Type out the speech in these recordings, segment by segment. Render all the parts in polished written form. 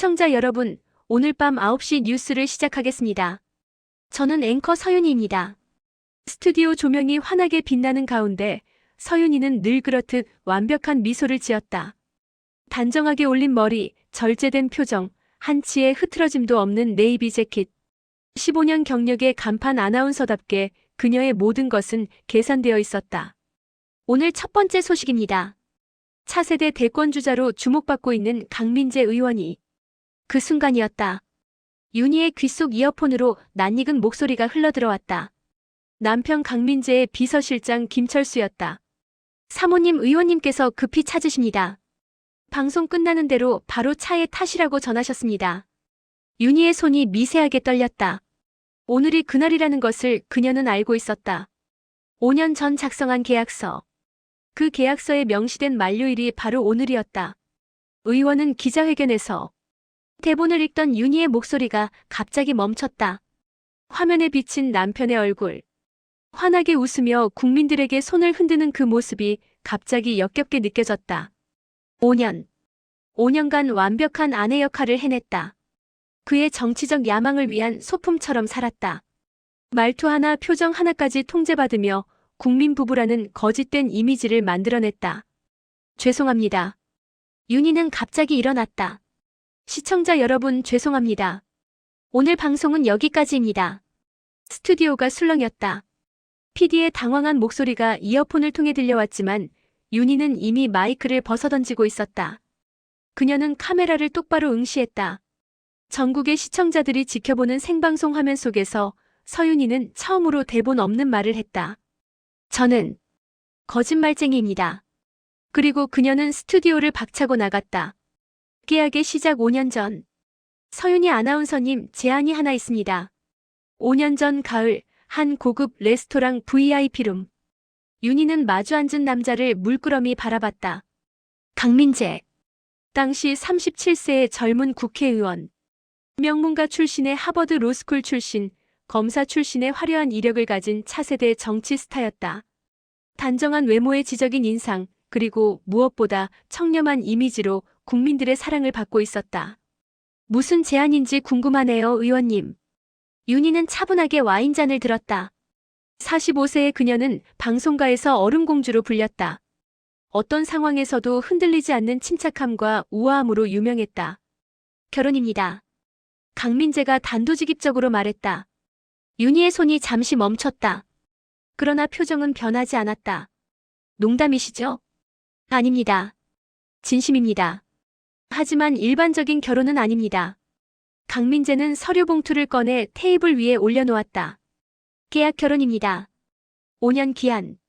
시청자 여러분, 오늘 밤 9시 뉴스를 시작하겠습니다. 저는 앵커 서윤희입니다. 스튜디오 조명이 환하게 빛나는 가운데 서윤희는 늘 그렇듯 완벽한 미소를 지었다. 단정하게 올린 머리, 절제된 표정, 한치의 흐트러짐도 없는 네이비 재킷. 15년 경력의 간판 아나운서답게 그녀의 모든 것은 계산되어 있었다. 오늘 첫 번째 소식입니다. 차세대 대권주자로 주목받고 있는 강민재 의원이 그 순간이었다. 윤희의 귀 속 이어폰으로 낯익은 목소리가 흘러들어왔다. 남편 강민재의 비서실장 김철수였다. 사모님 의원님께서 급히 찾으십니다. 방송 끝나는 대로 바로 차에 타시라고 전하셨습니다. 윤희의 손이 미세하게 떨렸다. 오늘이 그날이라는 것을 그녀는 알고 있었다. 5년 전 작성한 계약서. 그 계약서에 명시된 만료일이 바로 오늘이었다. 의원은 기자회견에서 대본을 읽던 윤희의 목소리가 갑자기 멈췄다. 화면에 비친 남편의 얼굴. 환하게 웃으며 국민들에게 손을 흔드는 그 모습이 갑자기 역겹게 느껴졌다. 5년간 완벽한 아내 역할을 해냈다. 그의 정치적 야망을 위한 소품처럼 살았다. 말투 하나 표정 하나까지 통제받으며 국민 부부라는 거짓된 이미지를 만들어냈다. 죄송합니다. 윤희는 갑자기 일어났다. 시청자 여러분 죄송합니다. 오늘 방송은 여기까지입니다. 스튜디오가 술렁였다. PD의 당황한 목소리가 이어폰을 통해 들려왔지만 윤희는 이미 마이크를 벗어던지고 있었다. 그녀는 카메라를 똑바로 응시했다. 전국의 시청자들이 지켜보는 생방송 화면 속에서 서윤희는 처음으로 대본 없는 말을 했다. 저는 거짓말쟁이입니다. 그리고 그녀는 스튜디오를 박차고 나갔다. 계약의 시작 5년 전. 서윤희 아나운서님 제안이 하나 있습니다. 5년 전 가을 한 고급 레스토랑 VIP룸. 윤희는 마주 앉은 남자를 물끄러미 바라봤다. 강민재. 당시 37세의 젊은 국회의원. 명문가 출신의 하버드 로스쿨 출신, 검사 출신의 화려한 이력을 가진 차세대 정치 스타였다. 단정한 외모의 지적인 인상, 그리고 무엇보다 청렴한 이미지로 국민들의 사랑을 받고 있었다. 무슨 제안인지 궁금하네요, 의원님. 윤희는 차분하게 와인잔을 들었다. 45세의 그녀는 방송가에서 얼음공주로 불렸다. 어떤 상황에서도 흔들리지 않는 침착함과 우아함으로 유명했다. 결혼입니다. 강민재가 단도직입적으로 말했다. 윤희의 손이 잠시 멈췄다. 그러나 표정은 변하지 않았다. 농담이시죠? 아닙니다. 진심입니다. 하지만 일반적인 결혼은 아닙니다. 강민재는 서류 봉투를 꺼내 테이블 위에 올려놓았다. 계약 결혼입니다. 5년 기한.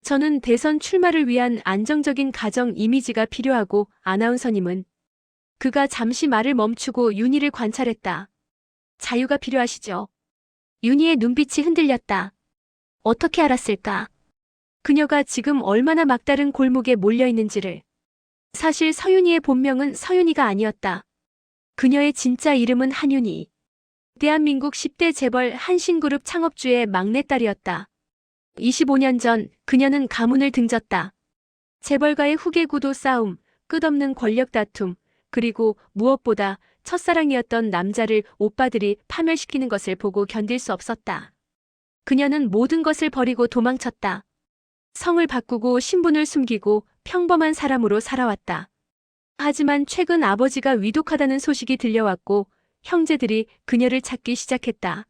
저는 대선 출마를 위한 안정적인 가정 이미지가 필요하고 아나운서님은 그가 잠시 말을 멈추고 윤희를 관찰했다. 자유가 필요하시죠? 윤희의 눈빛이 흔들렸다. 어떻게 알았을까? 그녀가 지금 얼마나 막다른 골목에 몰려있는지를. 사실 서윤희의 본명은 서윤희가 아니었다. 그녀의 진짜 이름은 한윤희. 대한민국 10대 재벌 한신그룹 창업주의 막내딸이었다. 25년 전 그녀는 가문을 등졌다. 재벌가의 후계구도 싸움, 끝없는 권력 다툼, 그리고 무엇보다 첫사랑이었던 남자를 오빠들이 파멸시키는 것을 보고 견딜 수 없었다. 그녀는 모든 것을 버리고 도망쳤다. 성을 바꾸고 신분을 숨기고 평범한 사람으로 살아왔다. 하지만 최근 아버지가 위독하다는 소식이 들려왔고 형제들이 그녀를 찾기 시작했다.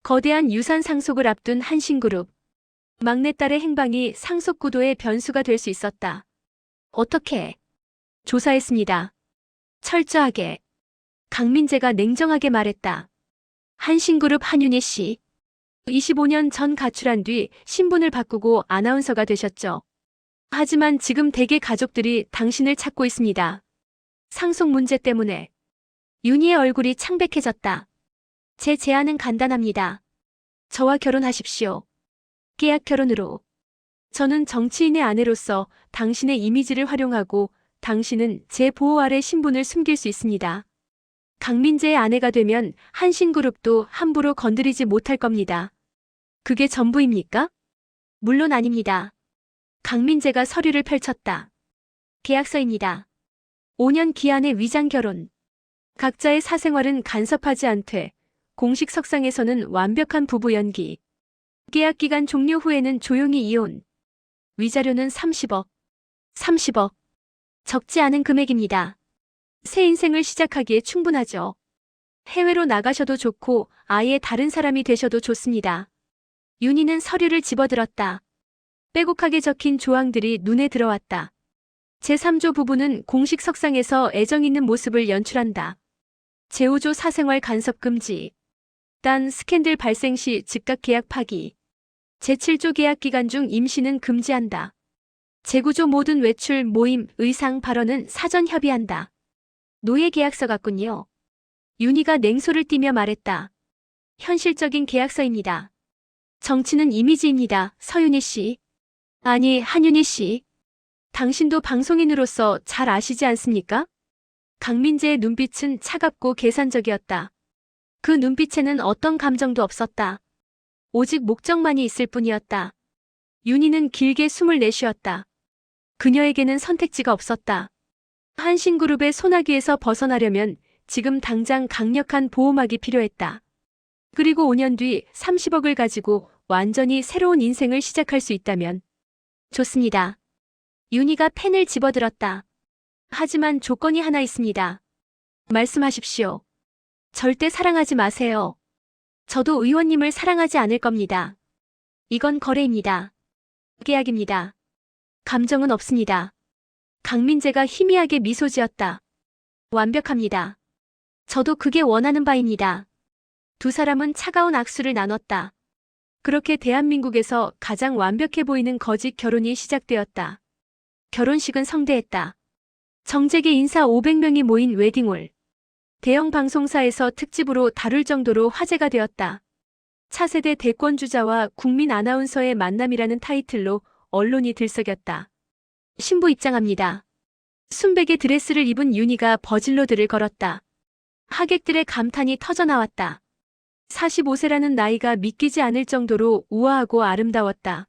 거대한 유산 상속을 앞둔 한신그룹. 막내딸의 행방이 상속구도의 변수가 될 수 있었다. 어떻게? 조사했습니다. 철저하게. 강민재가 냉정하게 말했다. 한신그룹 한윤희 씨. 25년 전 가출한 뒤 신분을 바꾸고 아나운서가 되셨죠. 하지만 지금 대개 가족들이 당신을 찾고 있습니다. 상속 문제 때문에. 윤희의 얼굴이 창백해졌다. 제 제안은 간단합니다. 저와 결혼하십시오. 계약 결혼으로. 저는 정치인의 아내로서 당신의 이미지를 활용하고 당신은 제 보호 아래 신분을 숨길 수 있습니다. 강민재의 아내가 되면 한신그룹도 함부로 건드리지 못할 겁니다. 그게 전부입니까? 물론 아닙니다. 강민재가 서류를 펼쳤다. 계약서입니다. 5년 기한의 위장 결혼. 각자의 사생활은 간섭하지 않되 공식 석상에서는 완벽한 부부 연기. 계약 기간 종료 후에는 조용히 이혼. 위자료는 30억. 30억. 적지 않은 금액입니다. 새 인생을 시작하기에 충분하죠. 해외로 나가셔도 좋고 아예 다른 사람이 되셔도 좋습니다. 윤희는 서류를 집어들었다. 빼곡하게 적힌 조항들이 눈에 들어왔다. 제3조 부부는 공식 석상에서 애정 있는 모습을 연출한다. 제5조 사생활 간섭 금지. 단 스캔들 발생 시 즉각 계약 파기. 제7조 계약 기간 중 임신은 금지한다. 제9조 모든 외출, 모임, 의상, 발언은 사전 협의한다. 노예 계약서 같군요. 윤희가 냉소를 띠며 말했다. 현실적인 계약서입니다. 정치는 이미지입니다, 서윤희 씨. 아니, 한윤희 씨. 당신도 방송인으로서 잘 아시지 않습니까? 강민재의 눈빛은 차갑고 계산적이었다. 그 눈빛에는 어떤 감정도 없었다. 오직 목적만이 있을 뿐이었다. 윤희는 길게 숨을 내쉬었다. 그녀에게는 선택지가 없었다. 한신그룹의 소나기에서 벗어나려면 지금 당장 강력한 보호막이 필요했다. 그리고 5년 뒤 30억을 가지고 완전히 새로운 인생을 시작할 수 있다면. 좋습니다. 윤희가 펜을 집어들었다. 하지만 조건이 하나 있습니다. 말씀하십시오. 절대 사랑하지 마세요. 저도 의원님을 사랑하지 않을 겁니다. 이건 거래입니다. 계약입니다. 감정은 없습니다. 강민재가 희미하게 미소 지었다. 완벽합니다. 저도 그게 원하는 바입니다. 두 사람은 차가운 악수를 나눴다. 그렇게 대한민국에서 가장 완벽해 보이는 거짓 결혼이 시작되었다. 결혼식은 성대했다. 정재계 인사 500명이 모인 웨딩홀. 대형 방송사에서 특집으로 다룰 정도로 화제가 되었다. 차세대 대권주자와 국민 아나운서의 만남이라는 타이틀로 언론이 들썩였다. 신부 입장합니다. 순백의 드레스를 입은 윤희가 버질로드를 걸었다. 하객들의 감탄이 터져나왔다. 45세라는 나이가 믿기지 않을 정도로 우아하고 아름다웠다.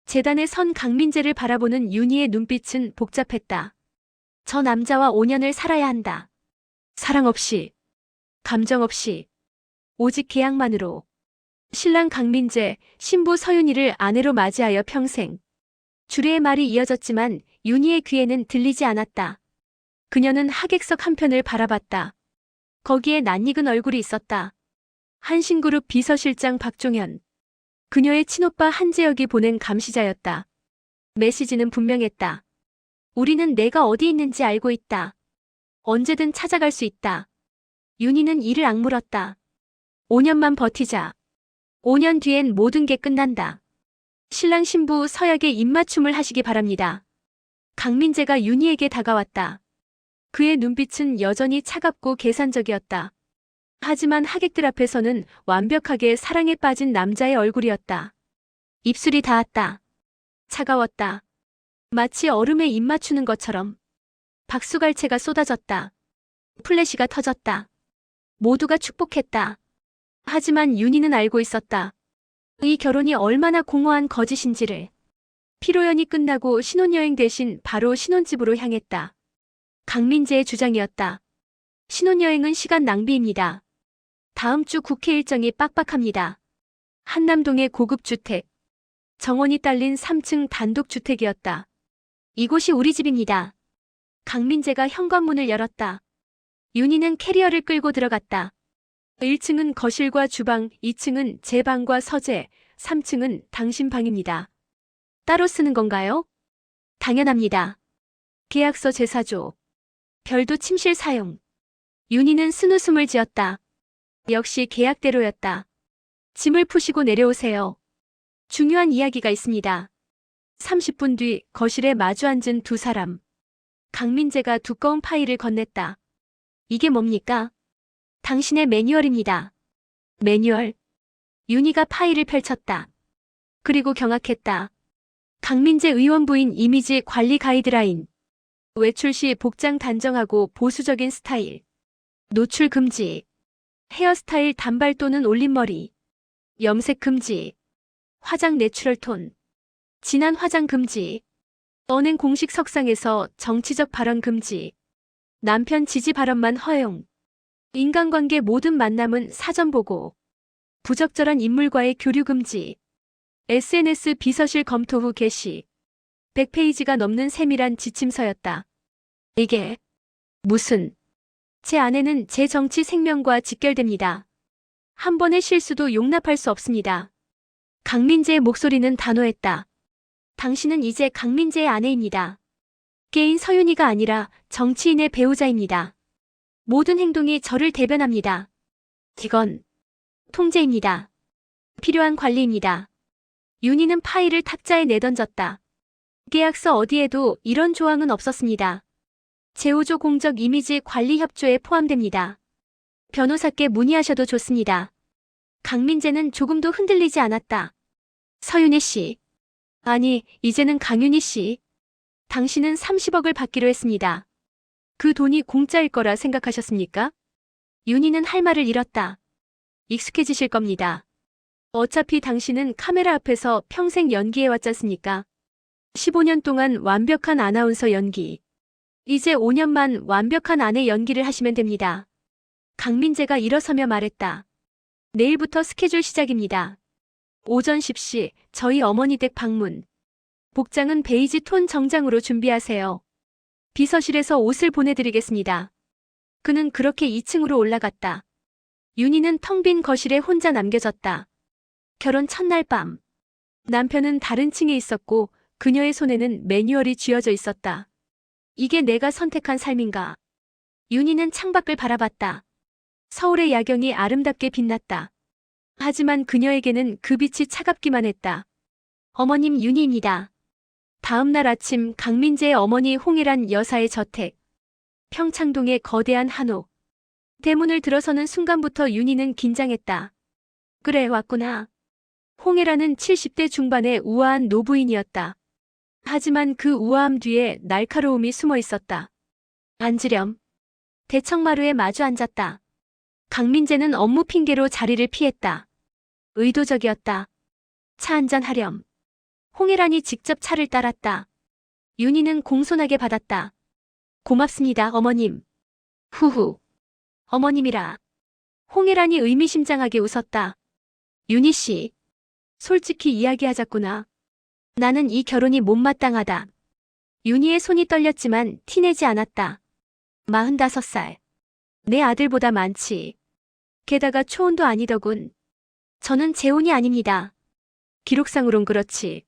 재단에 선 강민재를 바라보는 윤희의 눈빛은 복잡했다. 저 남자와 5년을 살아야 한다. 사랑 없이, 감정 없이, 오직 계약만으로. 신랑 강민재, 신부 서윤희를 아내로 맞이하여 평생. 주례의 말이 이어졌지만 윤희의 귀에는 들리지 않았다. 그녀는 하객석 한편을 바라봤다. 거기에 낯익은 얼굴이 있었다. 한신그룹 비서실장 박종현. 그녀의 친오빠 한재혁이 보낸 감시자였다. 메시지는 분명했다. 우리는 내가 어디 있는지 알고 있다. 언제든 찾아갈 수 있다. 윤희는 이를 악물었다. 5년만 버티자. 5년 뒤엔 모든 게 끝난다. 신랑 신부 서약에 입맞춤을 하시기 바랍니다. 강민재가 윤희에게 다가왔다. 그의 눈빛은 여전히 차갑고 계산적이었다. 하지만 하객들 앞에서는 완벽하게 사랑에 빠진 남자의 얼굴이었다. 입술이 닿았다. 차가웠다. 마치 얼음에 입 맞추는 것처럼. 박수갈채가 쏟아졌다. 플래시가 터졌다. 모두가 축복했다. 하지만 윤희는 알고 있었다. 이 결혼이 얼마나 공허한 거짓인지를. 피로연이 끝나고 신혼여행 대신 바로 신혼집으로 향했다. 강민재의 주장이었다. 신혼여행은 시간 낭비입니다. 다음 주 국회 일정이 빡빡합니다. 한남동의 고급 주택. 정원이 딸린 3층 단독주택이었다. 이곳이 우리 집입니다. 강민재가 현관문을 열었다. 윤희는 캐리어를 끌고 들어갔다. 1층은 거실과 주방, 2층은 제 방과 서재, 3층은 당신 방입니다. 따로 쓰는 건가요? 당연합니다. 계약서 제4조. 별도 침실 사용. 윤희는 쓴웃음을 지었다. 역시 계약대로였다. 짐을 푸시고 내려오세요. 중요한 이야기가 있습니다. 30분 뒤 거실에 마주 앉은 두 사람. 강민재가 두꺼운 파일을 건넸다. 이게 뭡니까? 당신의 매뉴얼입니다. 매뉴얼. 윤희가 파일을 펼쳤다. 그리고 경악했다. 강민재 의원 부인 이미지 관리 가이드라인. 외출 시 복장 단정하고 보수적인 스타일. 노출 금지. 헤어스타일 단발 또는 올림머리. 염색 금지. 화장 내추럴 톤. 진한 화장 금지. 언행 공식 석상에서 정치적 발언 금지. 남편 지지 발언만 허용. 인간관계 모든 만남은 사전 보고. 부적절한 인물과의 교류 금지. SNS 비서실 검토 후 게시. 100페이지가 넘는 세밀한 지침서였다. 이게 무슨. 제 아내는 제 정치 생명과 직결됩니다. 한 번의 실수도 용납할 수 없습니다. 강민재의 목소리는 단호했다. 당신은 이제 강민재의 아내입니다. 개인 서윤이가 아니라 정치인의 배우자입니다. 모든 행동이 저를 대변합니다. 이건 통제입니다. 필요한 관리입니다. 윤희는 파일을 탁자에 내던졌다. 계약서 어디에도 이런 조항은 없었습니다. 제5조 공적 이미지 관리 협조에 포함됩니다. 변호사께 문의하셔도 좋습니다. 강민재는 조금도 흔들리지 않았다. 서윤희 씨. 아니, 이제는 강윤희 씨. 당신은 30억을 받기로 했습니다. 그 돈이 공짜일 거라 생각하셨습니까? 윤희는 할 말을 잃었다. 익숙해지실 겁니다. 어차피 당신은 카메라 앞에서 평생 연기해왔지 않습니까? 15년 동안 완벽한 아나운서 연기. 이제 5년만 완벽한 아내 연기를 하시면 됩니다. 강민재가 일어서며 말했다. 내일부터 스케줄 시작입니다. 오전 10시 저희 어머니 댁 방문. 복장은 베이지 톤 정장으로 준비하세요. 비서실에서 옷을 보내드리겠습니다. 그는 그렇게 2층으로 올라갔다. 윤희는 텅 빈 거실에 혼자 남겨졌다. 결혼 첫날 밤. 남편은 다른 층에 있었고 그녀의 손에는 매뉴얼이 쥐어져 있었다. 이게 내가 선택한 삶인가? 윤희는 창밖을 바라봤다. 서울의 야경이 아름답게 빛났다. 하지만 그녀에게는 그 빛이 차갑기만 했다. 어머님 윤희입니다. 다음 날 아침 강민재의 어머니 홍혜란 여사의 저택. 평창동의 거대한 한옥. 대문을 들어서는 순간부터 윤희는 긴장했다. 그래, 왔구나. 홍혜란은 70대 중반의 우아한 노부인이었다. 하지만 그 우아함 뒤에 날카로움이 숨어 있었다. 앉으렴. 대청마루에 마주 앉았다. 강민재는 업무 핑계로 자리를 피했다. 의도적이었다. 차 한잔 하렴. 홍혜란이 직접 차를 따랐다. 윤희는 공손하게 받았다. 고맙습니다, 어머님. 후후. 어머님이라. 홍혜란이 의미심장하게 웃었다. 윤희 씨. 솔직히 이야기하자꾸나. 나는 이 결혼이 못마땅하다. 윤희의 손이 떨렸지만 티내지 않았다. 45살. 내 아들보다 많지. 게다가 초혼도 아니더군. 저는 재혼이 아닙니다. 기록상으론 그렇지.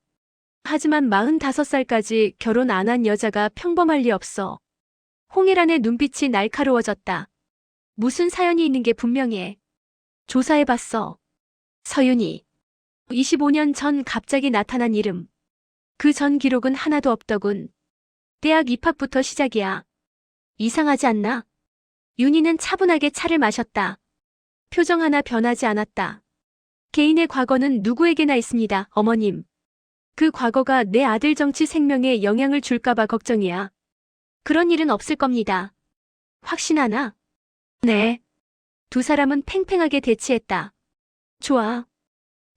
하지만 45살까지 결혼 안 한 여자가 평범할 리 없어. 홍혜란의 눈빛이 날카로워졌다. 무슨 사연이 있는 게 분명해. 조사해봤어. 서윤이. 25년 전 갑자기 나타난 이름. 그 전 기록은 하나도 없더군. 대학 입학부터 시작이야. 이상하지 않나? 윤희는 차분하게 차를 마셨다. 표정 하나 변하지 않았다. 개인의 과거는 누구에게나 있습니다, 어머님. 그 과거가 내 아들 정치 생명에 영향을 줄까봐 걱정이야. 그런 일은 없을 겁니다. 확신하나? 네. 두 사람은 팽팽하게 대치했다. 좋아.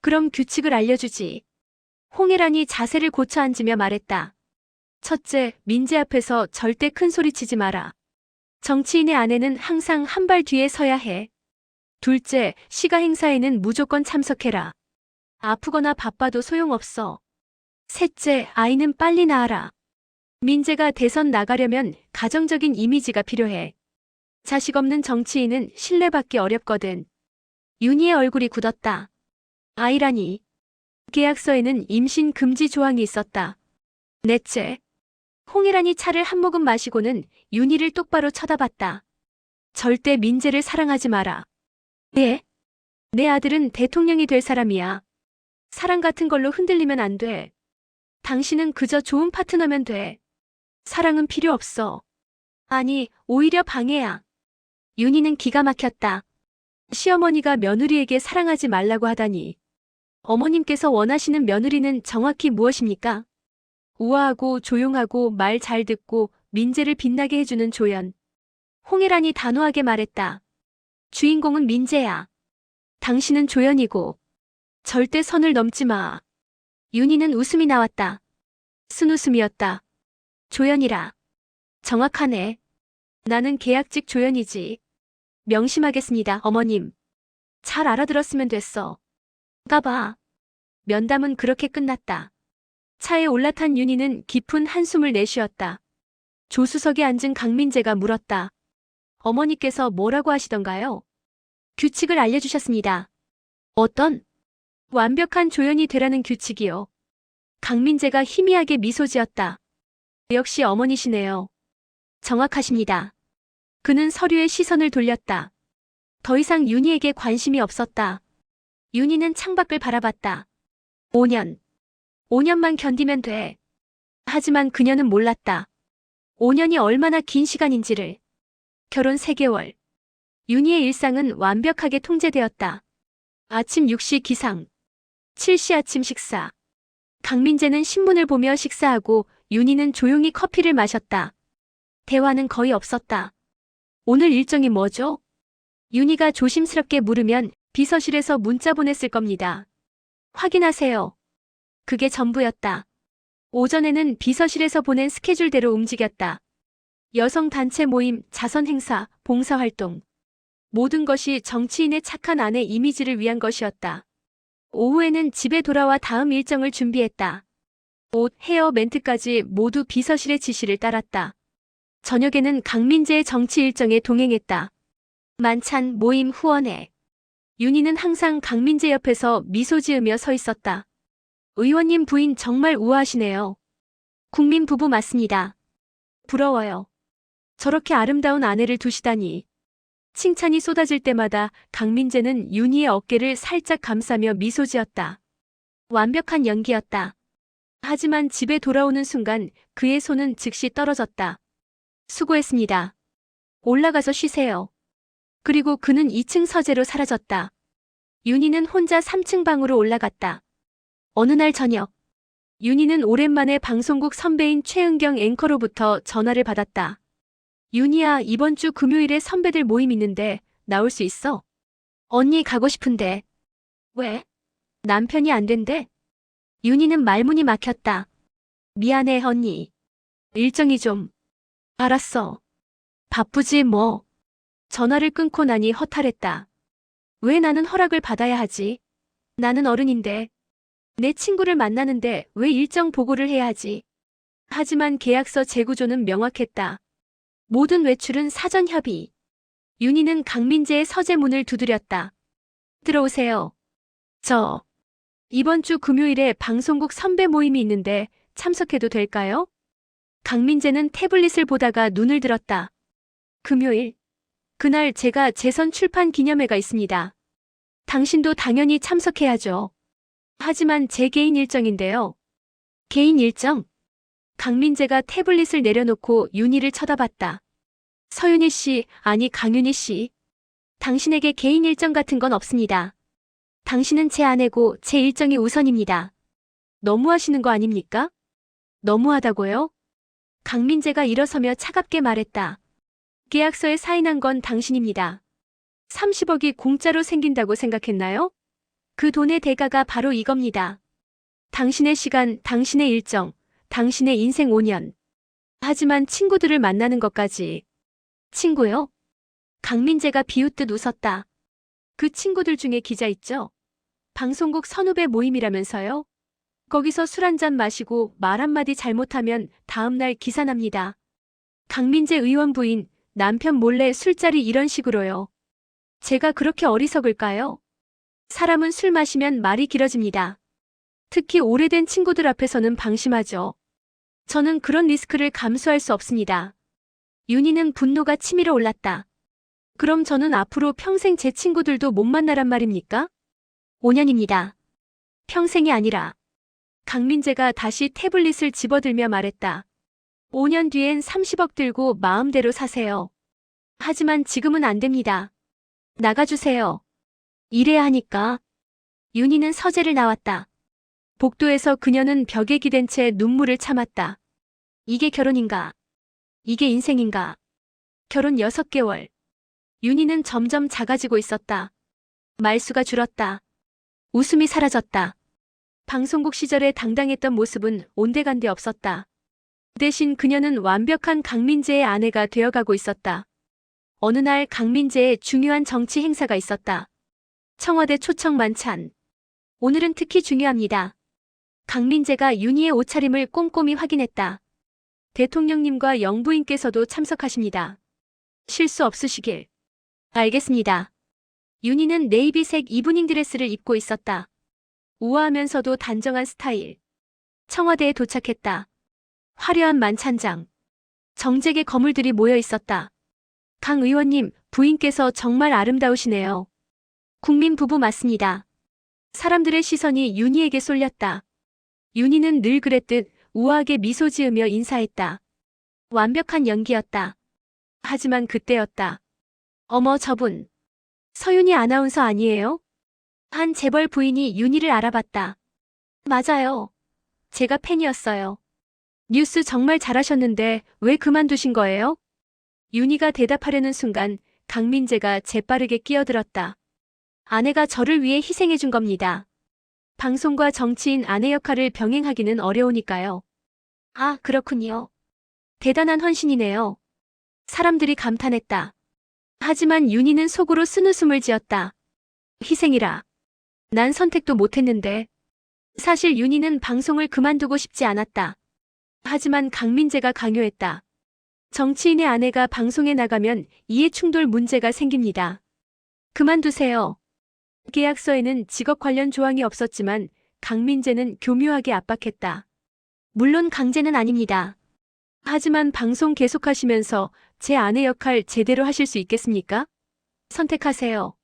그럼 규칙을 알려주지. 홍혜란이 자세를 고쳐 앉으며 말했다. 첫째, 민재 앞에서 절대 큰 소리 치지 마라. 정치인의 아내는 항상 한 발 뒤에 서야 해. 둘째, 시가 행사에는 무조건 참석해라. 아프거나 바빠도 소용없어. 셋째, 아이는 빨리 낳아라. 민재가 대선 나가려면 가정적인 이미지가 필요해. 자식 없는 정치인은 신뢰받기 어렵거든. 윤희의 얼굴이 굳었다. 아이라니. 계약서에는 임신 금지 조항이 있었다. 넷째. 홍혜란이 차를 한 모금 마시고는 윤희를 똑바로 쳐다봤다. 절대 민재를 사랑하지 마라. 네? 내 아들은 대통령이 될 사람이야. 사랑 같은 걸로 흔들리면 안 돼. 당신은 그저 좋은 파트너면 돼. 사랑은 필요 없어. 아니, 오히려 방해야. 윤희는 기가 막혔다. 시어머니가 며느리에게 사랑하지 말라고 하다니. 어머님께서 원하시는 며느리는 정확히 무엇입니까? 우아하고 조용하고 말 잘 듣고 민재를 빛나게 해주는 조연. 홍혜란이 단호하게 말했다. 주인공은 민재야. 당신은 조연이고. 절대 선을 넘지 마. 윤희는 웃음이 나왔다. 순웃음이었다. 조연이라. 정확하네. 나는 계약직 조연이지. 명심하겠습니다, 어머님. 잘 알아들었으면 됐어. 가봐. 면담은 그렇게 끝났다. 차에 올라탄 윤희는 깊은 한숨을 내쉬었다. 조수석에 앉은 강민재가 물었다. 어머니께서 뭐라고 하시던가요? 규칙을 알려주셨습니다. 어떤? 완벽한 조연이 되라는 규칙이요. 강민재가 희미하게 미소 지었다. 역시 어머니시네요. 정확하십니다. 그는 서류에 시선을 돌렸다. 더 이상 윤희에게 관심이 없었다. 윤희는 창밖을 바라봤다. 5년. 5년만 견디면 돼. 하지만 그녀는 몰랐다. 5년이 얼마나 긴 시간인지를. 결혼 3개월. 윤희의 일상은 완벽하게 통제되었다. 아침 6시 기상. 7시 아침 식사. 강민재는 신문을 보며 식사하고 윤희는 조용히 커피를 마셨다. 대화는 거의 없었다. 오늘 일정이 뭐죠? 윤희가 조심스럽게 물으면 비서실에서 문자 보냈을 겁니다. 확인하세요. 그게 전부였다. 오전에는 비서실에서 보낸 스케줄대로 움직였다. 여성 단체 모임, 자선 행사, 봉사활동. 모든 것이 정치인의 착한 아내 이미지를 위한 것이었다. 오후에는 집에 돌아와 다음 일정을 준비했다. 옷, 헤어, 멘트까지 모두 비서실의 지시를 따랐다. 저녁에는 강민재의 정치 일정에 동행했다. 만찬, 모임, 후원회. 윤희는 항상 강민재 옆에서 미소 지으며 서 있었다. 의원님 부인 정말 우아하시네요. 국민 부부 맞습니다. 부러워요. 저렇게 아름다운 아내를 두시다니. 칭찬이 쏟아질 때마다 강민재는 윤희의 어깨를 살짝 감싸며 미소 지었다. 완벽한 연기였다. 하지만 집에 돌아오는 순간 그의 손은 즉시 떨어졌다. 수고했습니다. 올라가서 쉬세요. 그리고 그는 2층 서재로 사라졌다. 윤희는 혼자 3층 방으로 올라갔다. 어느 날 저녁, 윤희는 오랜만에 방송국 선배인 최은경 앵커로부터 전화를 받았다. 윤희야, 이번 주 금요일에 선배들 모임 있는데 나올 수 있어? 언니 가고 싶은데. 왜? 남편이 안 된대? 윤희는 말문이 막혔다. 미안해, 언니. 일정이 좀. 알았어. 바쁘지 뭐. 전화를 끊고 나니 허탈했다. 왜 나는 허락을 받아야 하지? 나는 어른인데. 내 친구를 만나는데 왜 일정 보고를 해야 하지? 하지만 계약서 재구조는 명확했다. 모든 외출은 사전 협의. 윤희는 강민재의 서재 문을 두드렸다. 들어오세요. 이번 주 금요일에 방송국 선배 모임이 있는데 참석해도 될까요? 강민재는 태블릿을 보다가 눈을 들었다. 금요일. 그날 제가 재선 출판 기념회가 있습니다. 당신도 당연히 참석해야죠. 하지만 제 개인 일정인데요. 개인 일정? 강민재가 태블릿을 내려놓고 윤희를 쳐다봤다. 서윤희 씨, 아니 강윤희 씨. 당신에게 개인 일정 같은 건 없습니다. 당신은 제 아내고 제 일정이 우선입니다. 너무하시는 거 아닙니까? 너무하다고요? 강민재가 일어서며 차갑게 말했다. 계약서에 사인한 건 당신입니다. 30억이 공짜로 생긴다고 생각했나요? 그 돈의 대가가 바로 이겁니다. 당신의 시간, 당신의 일정, 당신의 인생 5년. 하지만 친구들을 만나는 것까지. 친구요? 강민재가 비웃듯 웃었다. 그 친구들 중에 기자 있죠? 방송국 선후배 모임이라면서요? 거기서 술 한잔 마시고 말 한마디 잘못하면 다음날 기사 납니다. 강민재 의원 부인, 남편 몰래 술자리 이런 식으로요. 제가 그렇게 어리석을까요? 사람은 술 마시면 말이 길어집니다. 특히 오래된 친구들 앞에서는 방심하죠. 저는 그런 리스크를 감수할 수 없습니다. 윤희는 분노가 치밀어 올랐다. 그럼 저는 앞으로 평생 제 친구들도 못 만나란 말입니까? 5년입니다. 평생이 아니라. 강민재가 다시 태블릿을 집어들며 말했다. 5년 뒤엔 30억 들고 마음대로 사세요. 하지만 지금은 안 됩니다. 나가주세요. 이래야 하니까. 윤희는 서재를 나왔다. 복도에서 그녀는 벽에 기댄 채 눈물을 참았다. 이게 결혼인가? 이게 인생인가? 결혼 6개월. 윤희는 점점 작아지고 있었다. 말수가 줄었다. 웃음이 사라졌다. 방송국 시절에 당당했던 모습은 온데간데 없었다. 대신 그녀는 완벽한 강민재의 아내가 되어가고 있었다. 어느 날 강민재의 중요한 정치 행사가 있었다. 청와대 초청 만찬. 오늘은 특히 중요합니다. 강민재가 윤희의 옷차림을 꼼꼼히 확인했다. 대통령님과 영부인께서도 참석하십니다. 실수 없으시길. 알겠습니다. 윤희는 네이비색 이브닝 드레스를 입고 있었다. 우아하면서도 단정한 스타일. 청와대에 도착했다. 화려한 만찬장. 정재계 거물들이 모여 있었다. 강 의원님, 부인께서 정말 아름다우시네요. 국민 부부 맞습니다. 사람들의 시선이 윤희에게 쏠렸다. 윤희는 늘 그랬듯 우아하게 미소 지으며 인사했다. 완벽한 연기였다. 하지만 그때였다. 어머, 저분. 서윤희 아나운서 아니에요? 한 재벌 부인이 윤희를 알아봤다. 맞아요. 제가 팬이었어요. 뉴스 정말 잘하셨는데 왜 그만두신 거예요? 윤희가 대답하려는 순간 강민재가 재빠르게 끼어들었다. 아내가 저를 위해 희생해준 겁니다. 방송과 정치인 아내 역할을 병행하기는 어려우니까요. 아, 그렇군요. 대단한 헌신이네요. 사람들이 감탄했다. 하지만 윤희는 속으로 쓴웃음을 지었다. 희생이라. 난 선택도 못했는데. 사실 윤희는 방송을 그만두고 싶지 않았다. 하지만 강민재가 강요했다. 정치인의 아내가 방송에 나가면 이해충돌 문제가 생깁니다. 그만두세요. 계약서에는 직업 관련 조항이 없었지만 강민재는 교묘하게 압박했다. 물론 강제는 아닙니다. 하지만 방송 계속하시면서 제 아내 역할 제대로 하실 수 있겠습니까? 선택하세요.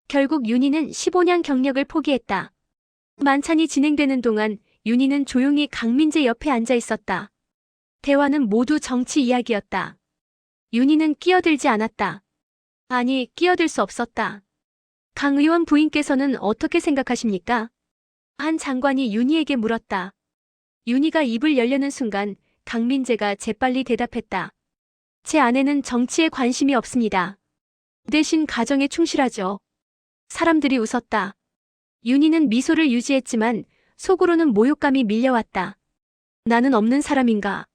결국 윤희는 15년 경력을 포기했다. 만찬이 진행되는 동안 윤희는 조용히 강민재 옆에 앉아 있었다. 대화는 모두 정치 이야기였다. 윤희는 끼어들지 않았다. 아니, 끼어들 수 없었다. 강 의원 부인께서는 어떻게 생각하십니까? 한 장관이 윤희에게 물었다. 윤희가 입을 열려는 순간 강민재가 재빨리 대답했다. 제 아내는 정치에 관심이 없습니다. 대신 가정에 충실하죠. 사람들이 웃었다. 윤희는 미소를 유지했지만 속으로는 모욕감이 밀려왔다. 나는 없는 사람인가?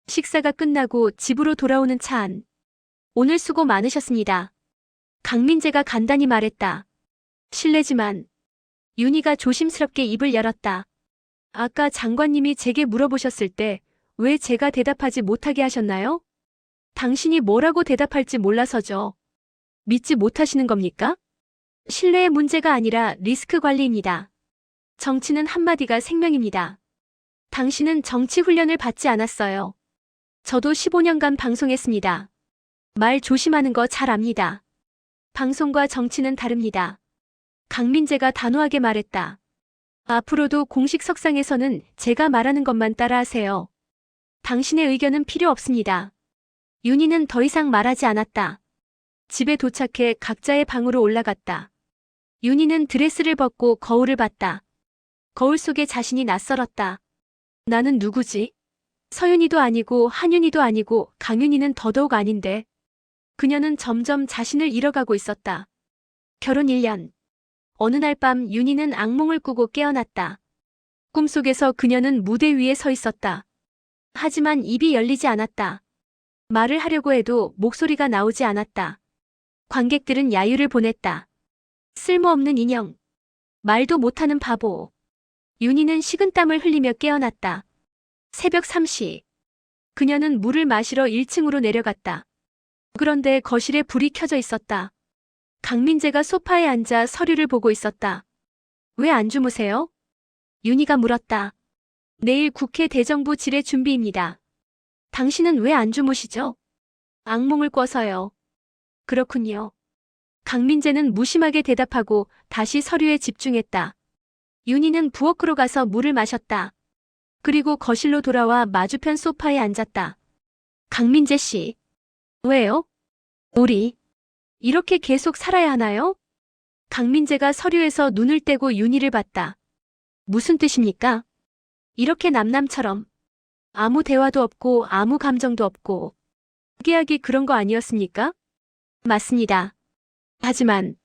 식사가 끝나고 집으로 돌아오는 차 안. 오늘 수고 많으셨습니다. 강민재가 간단히 말했다. 실례지만. 윤희가 조심스럽게 입을 열었다. 아까 장관님이 제게 물어보셨을 때 왜 제가 대답하지 못하게 하셨나요? 당신이 뭐라고 대답할지 몰라서죠. 믿지 못하시는 겁니까? 신뢰의 문제가 아니라 리스크 관리입니다. 정치는 한마디가 생명입니다. 당신은 정치 훈련을 받지 않았어요. 저도 15년간 방송했습니다. 말 조심하는 거 잘 압니다. 방송과 정치는 다릅니다. 강민재가 단호하게 말했다. 앞으로도 공식 석상에서는 제가 말하는 것만 따라하세요. 당신의 의견은 필요 없습니다. 윤희는 더 이상 말하지 않았다. 집에 도착해 각자의 방으로 올라갔다. 윤희는 드레스를 벗고 거울을 봤다. 거울 속에 자신이 낯설었다. 나는 누구지? 서윤희도 아니고 한윤희도 아니고 강윤희는 더더욱 아닌데. 그녀는 점점 자신을 잃어가고 있었다. 결혼 1년. 어느 날 밤 윤희는 악몽을 꾸고 깨어났다. 꿈속에서 그녀는 무대 위에 서 있었다. 하지만 입이 열리지 않았다. 말을 하려고 해도 목소리가 나오지 않았다. 관객들은 야유를 보냈다. 쓸모없는 인형. 말도 못하는 바보. 윤희는 식은땀을 흘리며 깨어났다. 새벽 3시. 그녀는 물을 마시러 1층으로 내려갔다. 그런데 거실에 불이 켜져 있었다. 강민재가 소파에 앉아 서류를 보고 있었다. 왜 안 주무세요? 윤희가 물었다. 내일 국회 대정부 질의 준비입니다. 당신은 왜 안 주무시죠? 악몽을 꿔서요. 그렇군요. 강민재는 무심하게 대답하고 다시 서류에 집중했다. 윤희는 부엌으로 가서 물을 마셨다. 그리고 거실로 돌아와 마주편 소파에 앉았다. 강민재 씨. 왜요? 우리 이렇게 계속 살아야 하나요? 강민재가 서류에서 눈을 떼고 윤희를 봤다. 무슨 뜻입니까? 이렇게 남남처럼 아무 대화도 없고 아무 감정도 없고 포기하기 그런 거 아니었습니까? 맞습니다. 하지만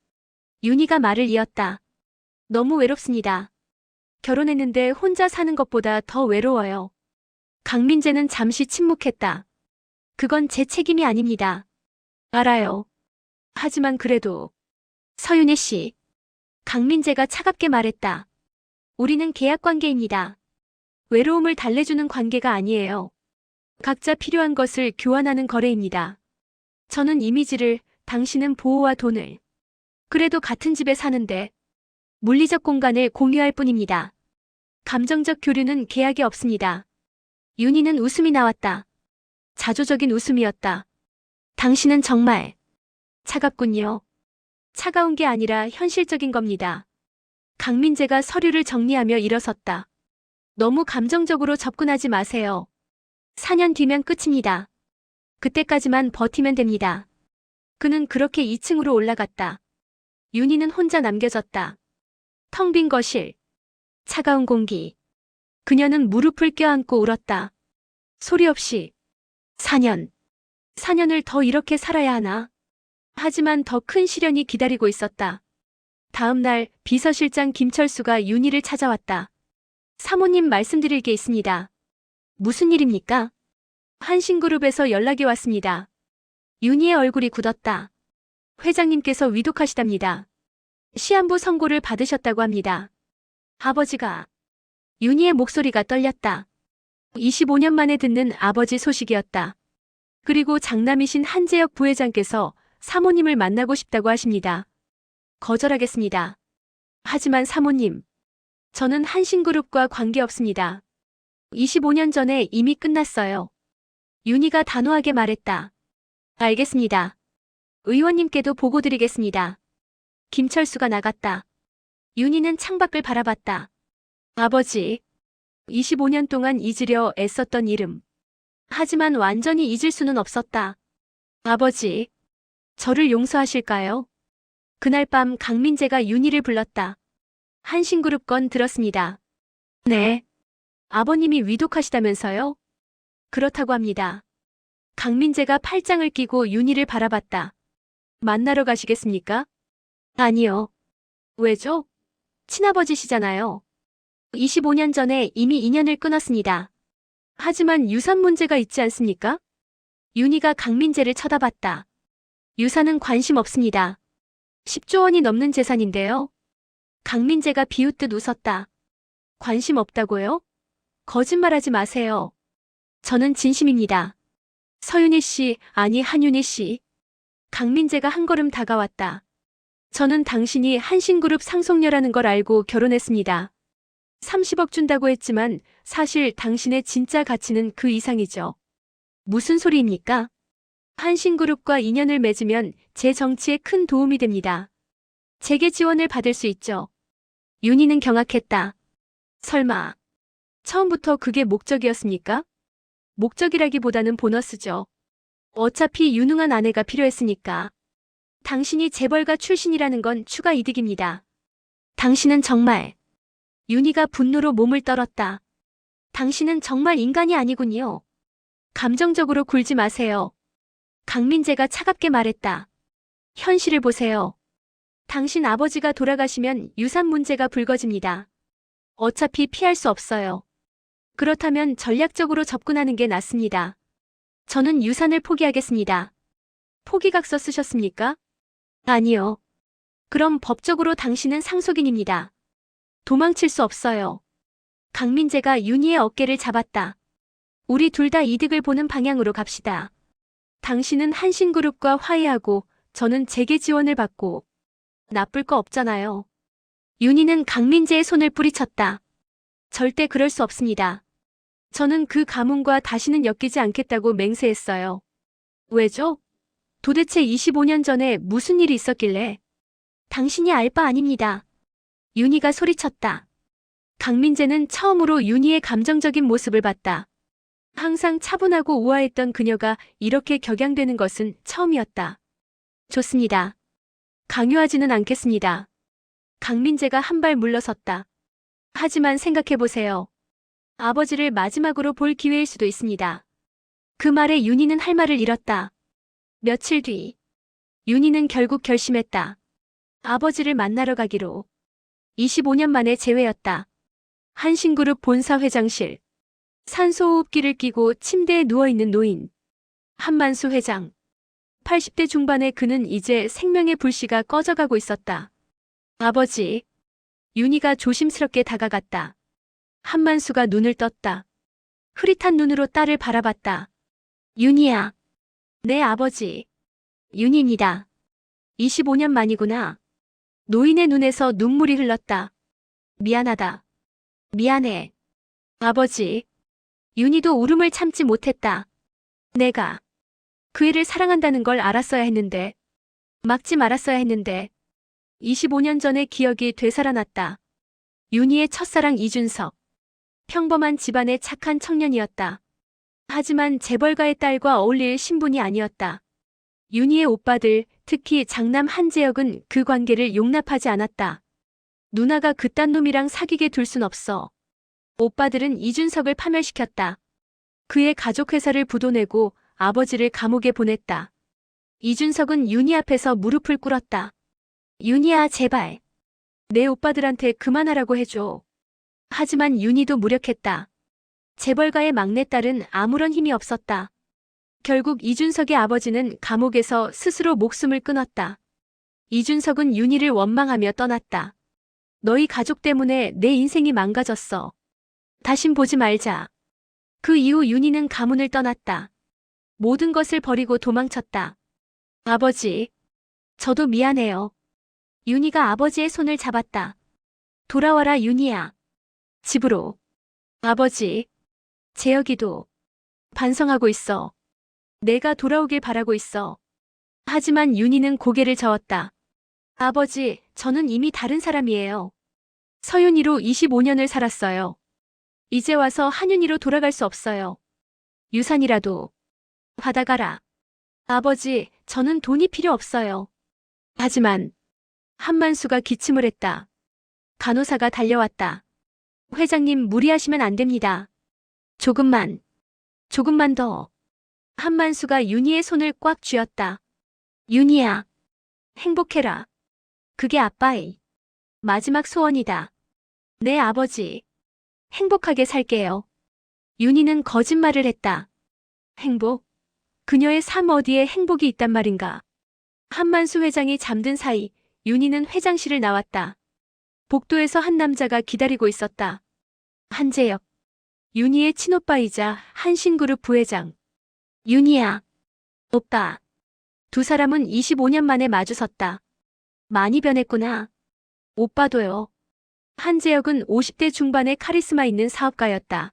윤희가 말을 이었다. 너무 외롭습니다. 결혼했는데 혼자 사는 것보다 더 외로워요. 강민재는 잠시 침묵했다. 그건 제 책임이 아닙니다. 알아요. 하지만 그래도. 서윤희 씨. 강민재가 차갑게 말했다. 우리는 계약 관계입니다. 외로움을 달래주는 관계가 아니에요. 각자 필요한 것을 교환하는 거래입니다. 저는 이미지를, 당신은 보호와 돈을. 그래도 같은 집에 사는데 물리적 공간을 공유할 뿐입니다. 감정적 교류는 계약에 없습니다. 윤희는 웃음이 나왔다. 자조적인 웃음이었다. 당신은 정말 차갑군요. 차가운 게 아니라 현실적인 겁니다. 강민재가 서류를 정리하며 일어섰다. 너무 감정적으로 접근하지 마세요. 4년 뒤면 끝입니다. 그때까지만 버티면 됩니다. 그는 그렇게 2층으로 올라갔다. 윤희는 혼자 남겨졌다. 텅 빈 거실. 차가운 공기. 그녀는 무릎을 껴안고 울었다. 소리 없이. 4년. 4년을 더 이렇게 살아야 하나? 하지만 더 큰 시련이 기다리고 있었다. 다음 날 비서실장 김철수가 윤희를 찾아왔다. 사모님 말씀드릴 게 있습니다. 무슨 일입니까? 한신그룹에서 연락이 왔습니다. 윤희의 얼굴이 굳었다. 회장님께서 위독하시답니다. 시한부 선고를 받으셨다고 합니다. 아버지가. 윤희의 목소리가 떨렸다. 25년 만에 듣는 아버지 소식이었다. 그리고 장남이신 한재혁 부회장께서 사모님을 만나고 싶다고 하십니다. 거절하겠습니다. 하지만 사모님, 저는 한신그룹과 관계없습니다. 25년 전에 이미 끝났어요. 윤희가 단호하게 말했다. 알겠습니다. 의원님께도 보고 드리겠습니다. 김철수가 나갔다. 윤희는 창밖을 바라봤다. 아버지, 25년 동안 잊으려 애썼던 이름. 하지만 완전히 잊을 수는 없었다. 아버지, 저를 용서하실까요? 그날 밤 강민재가 윤희를 불렀다. 한신그룹 건 들었습니다. 네. 아버님이 위독하시다면서요? 그렇다고 합니다. 강민재가 팔짱을 끼고 윤희를 바라봤다. 만나러 가시겠습니까? 아니요. 왜죠? 친아버지시잖아요. 25년 전에 이미 인연을 끊었습니다. 하지만 유산 문제가 있지 않습니까? 윤희가 강민재를 쳐다봤다. 유산은 관심 없습니다. 10조 원이 넘는 재산인데요. 강민재가 비웃듯 웃었다. 관심 없다고요? 거짓말하지 마세요. 저는 진심입니다. 서윤희 씨, 아니 한윤희 씨. 강민재가 한 걸음 다가왔다. 저는 당신이 한신그룹 상속녀라는 걸 알고 결혼했습니다. 30억 준다고 했지만 사실 당신의 진짜 가치는 그 이상이죠. 무슨 소리입니까? 한신그룹과 인연을 맺으면 제 정치에 큰 도움이 됩니다. 재계 지원을 받을 수 있죠. 윤희는 경악했다. 설마 처음부터 그게 목적이었습니까? 목적이라기보다는 보너스죠. 어차피 유능한 아내가 필요했으니까. 당신이 재벌가 출신이라는 건 추가 이득입니다. 당신은 정말. 윤희가 분노로 몸을 떨었다. 당신은 정말 인간이 아니군요. 감정적으로 굴지 마세요. 강민재가 차갑게 말했다. 현실을 보세요. 당신 아버지가 돌아가시면 유산 문제가 불거집니다. 어차피 피할 수 없어요. 그렇다면 전략적으로 접근하는 게 낫습니다. 저는 유산을 포기하겠습니다. 포기각서 쓰셨습니까? 아니요. 그럼 법적으로 당신은 상속인입니다. 도망칠 수 없어요. 강민재가 윤희의 어깨를 잡았다. 우리 둘 다 이득을 보는 방향으로 갑시다. 당신은 한신그룹과 화해하고 저는 재계 지원을 받고 나쁠 거 없잖아요. 윤희는 강민재의 손을 뿌리쳤다. 절대 그럴 수 없습니다. 저는 그 가문과 다시는 엮이지 않겠다고 맹세했어요. 왜죠? 도대체 25년 전에 무슨 일이 있었길래? 당신이 알 바 아닙니다. 윤희가 소리쳤다. 강민재는 처음으로 윤희의 감정적인 모습을 봤다. 항상 차분하고 우아했던 그녀가 이렇게 격양되는 것은 처음이었다. 좋습니다. 강요하지는 않겠습니다. 강민재가 한 발 물러섰다. 하지만 생각해보세요. 아버지를 마지막으로 볼 기회일 수도 있습니다. 그 말에 윤희는 할 말을 잃었다. 며칠 뒤 윤희는 결국 결심했다. 아버지를 만나러 가기로. 25년 만에 재회였다. 한신그룹 본사 회장실. 산소호흡기를 끼고 침대에 누워있는 노인. 한만수 회장. 80대 중반의 그는 이제 생명의 불씨가 꺼져가고 있었다. 아버지. 윤희가 조심스럽게 다가갔다. 한만수가 눈을 떴다. 흐릿한 눈으로 딸을 바라봤다. 윤희야. 내 아버지. 윤희입니다. 25년 만이구나. 노인의 눈에서 눈물이 흘렀다. 미안하다. 미안해. 아버지. 윤희도 울음을 참지 못했다. 내가 그 애를 사랑한다는 걸 알았어야 했는데. 막지 말았어야 했는데. 25년 전의 기억이 되살아났다. 윤희의 첫사랑 이준석. 평범한 집안의 착한 청년이었다. 하지만 재벌가의 딸과 어울릴 신분이 아니었다. 윤희의 오빠들, 특히 장남 한재혁은 그 관계를 용납하지 않았다. 누나가 그딴 놈이랑 사귀게 둘 순 없어. 오빠들은 이준석을 파멸시켰다. 그의 가족회사를 부도내고 아버지를 감옥에 보냈다. 이준석은 윤희 앞에서 무릎을 꿇었다. 윤희야, 제발. 내 오빠들한테 그만하라고 해줘. 하지만 윤희도 무력했다. 재벌가의 막내딸은 아무런 힘이 없었다. 결국 이준석의 아버지는 감옥에서 스스로 목숨을 끊었다. 이준석은 윤희를 원망하며 떠났다. 너희 가족 때문에 내 인생이 망가졌어. 다신 보지 말자. 그 이후 윤희는 가문을 떠났다. 모든 것을 버리고 도망쳤다. 아버지. 저도 미안해요. 윤희가 아버지의 손을 잡았다. 돌아와라, 윤희야. 집으로. 아버지. 재혁이도 반성하고 있어. 내가 돌아오길 바라고 있어. 하지만 윤희는 고개를 저었다. 아버지, 저는 이미 다른 사람이에요. 서윤희로 25년을 살았어요. 이제 와서 한윤희로 돌아갈 수 없어요. 유산이라도 받아가라. 아버지, 저는 돈이 필요 없어요. 하지만 한만수가 기침을 했다. 간호사가 달려왔다. 회장님, 무리하시면 안 됩니다. 조금만 더. 한만수가 윤희의 손을 꽉 쥐었다. 윤희야, 행복해라. 그게 아빠의 마지막 소원이다. 내 아버지, 행복하게 살게요. 윤희는 거짓말을 했다. 행복? 그녀의 삶 어디에 행복이 있단 말인가? 한만수 회장이 잠든 사이 윤희는 회장실을 나왔다. 복도에서 한 남자가 기다리고 있었다. 한재혁. 윤희의 친오빠이자 한신그룹 부회장. 윤희야. 오빠. 두 사람은 25년 만에 마주섰다. 많이 변했구나. 오빠도요. 한재혁은 50대 중반의 카리스마 있는 사업가였다.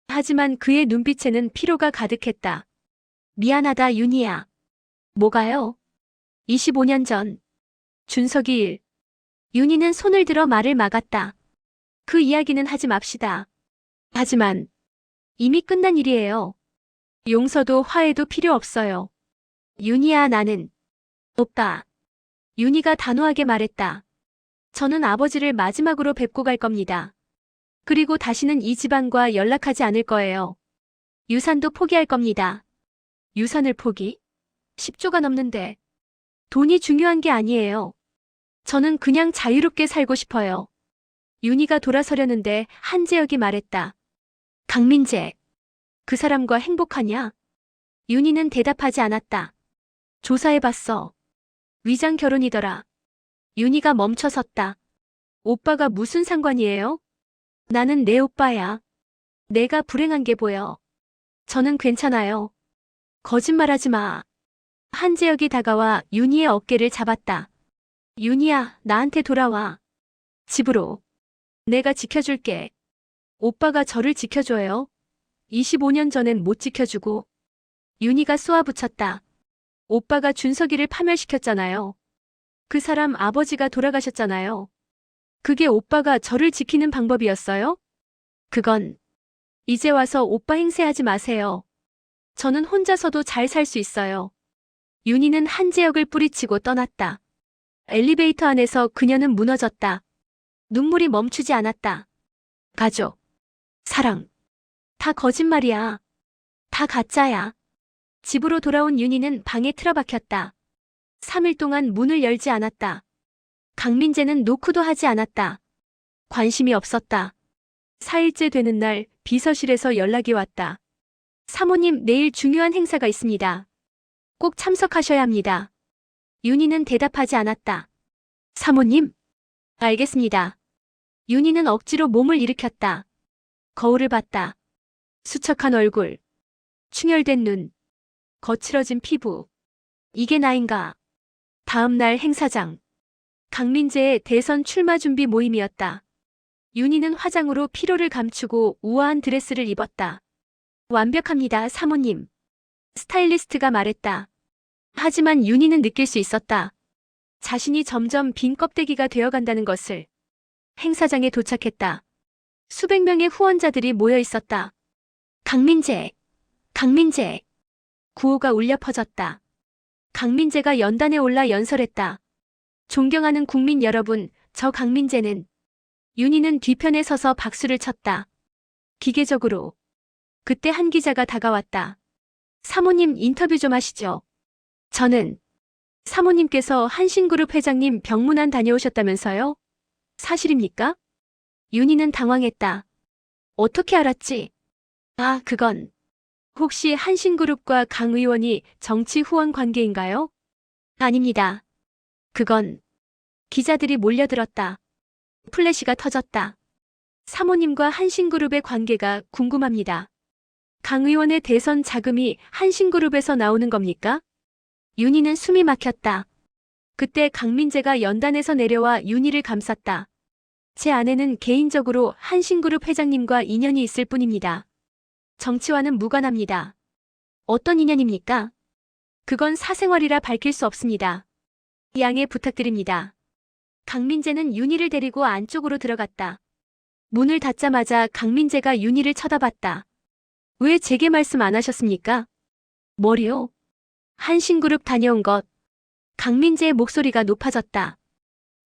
하지만 그의 눈빛에는 피로가 가득했다. 미안하다, 윤희야. 뭐가요? 25년 전. 준석이 일. 윤희는 손을 들어 말을 막았다. 그 이야기는 하지 맙시다. 하지만 이미 끝난 일이에요. 용서도 화해도 필요 없어요. 윤희야, 나는. 오빠. 윤희가 단호하게 말했다. 저는 아버지를 마지막으로 뵙고 갈 겁니다. 그리고 다시는 이 집안과 연락하지 않을 거예요. 유산도 포기할 겁니다. 유산을 포기? 10조가 넘는데. 돈이 중요한 게 아니에요. 저는 그냥 자유롭게 살고 싶어요. 윤희가 돌아서려는데 한재혁이 말했다. 강민재. 그 사람과 행복하냐? 윤희는 대답하지 않았다. 조사해봤어. 위장 결혼이더라. 윤희가 멈춰섰다. 오빠가 무슨 상관이에요? 나는 내 오빠야. 내가 불행한 게 보여. 저는 괜찮아요. 거짓말하지 마. 한재혁이 다가와 윤희의 어깨를 잡았다. 윤희야, 나한테 돌아와. 집으로. 내가 지켜줄게. 오빠가 저를 지켜줘요. 25년 전엔 못 지켜주고. 윤희가 쏘아붙였다. 오빠가 준석이를 파멸시켰잖아요. 그 사람 아버지가 돌아가셨잖아요. 그게 오빠가 저를 지키는 방법이었어요? 그건 이제 와서 오빠 행세하지 마세요. 저는 혼자서도 잘 살 수 있어요. 윤희는 한재혁을 뿌리치고 떠났다. 엘리베이터 안에서 그녀는 무너졌다. 눈물이 멈추지 않았다. 가족, 사랑, 다 거짓말이야. 다 가짜야. 집으로 돌아온 윤희는 방에 틀어박혔다. 3일 동안 문을 열지 않았다. 강민재는 노크도 하지 않았다. 관심이 없었다. 4일째 되는 날 비서실에서 연락이 왔다. 사모님, 내일 중요한 행사가 있습니다. 꼭 참석하셔야 합니다. 윤희는 대답하지 않았다. 사모님? 알겠습니다. 윤희는 억지로 몸을 일으켰다. 거울을 봤다. 수척한 얼굴, 충혈된 눈, 거칠어진 피부. 이게 나인가? 다음 날 행사장. 강민재의 대선 출마 준비 모임이었다. 윤희는 화장으로 피로를 감추고 우아한 드레스를 입었다. 완벽합니다, 사모님. 스타일리스트가 말했다. 하지만 윤희는 느낄 수 있었다. 자신이 점점 빈 껍데기가 되어간다는 것을. 행사장에 도착했다. 수백 명의 후원자들이 모여 있었다. 강민재, 강민재. 구호가 울려 퍼졌다. 강민재가 연단에 올라 연설했다. 존경하는 국민 여러분, 저 강민재는. 윤희는 뒤편에 서서 박수를 쳤다. 기계적으로. 그때 한 기자가 다가왔다. 사모님 인터뷰 좀 하시죠. 저는. 사모님께서 한신그룹 회장님 병문안 다녀오셨다면서요? 사실입니까? 윤희는 당황했다. 어떻게 알았지? 아, 그건. 혹시 한신그룹과 강 의원이 정치 후원 관계인가요? 아닙니다. 그건. 기자들이 몰려들었다. 플래시가 터졌다. 사모님과 한신그룹의 관계가 궁금합니다. 강 의원의 대선 자금이 한신그룹에서 나오는 겁니까? 윤희는 숨이 막혔다. 그때 강민재가 연단에서 내려와 윤희를 감쌌다. 제 아내는 개인적으로 한신그룹 회장님과 인연이 있을 뿐입니다. 정치와는 무관합니다. 어떤 인연입니까? 그건 사생활이라 밝힐 수 없습니다. 양해 부탁드립니다. 강민재는 윤희를 데리고 안쪽으로 들어갔다. 문을 닫자마자 강민재가 윤희를 쳐다봤다. 왜 제게 말씀 안 하셨습니까? 뭐리요? 한신그룹 다녀온 것. 강민재의 목소리가 높아졌다.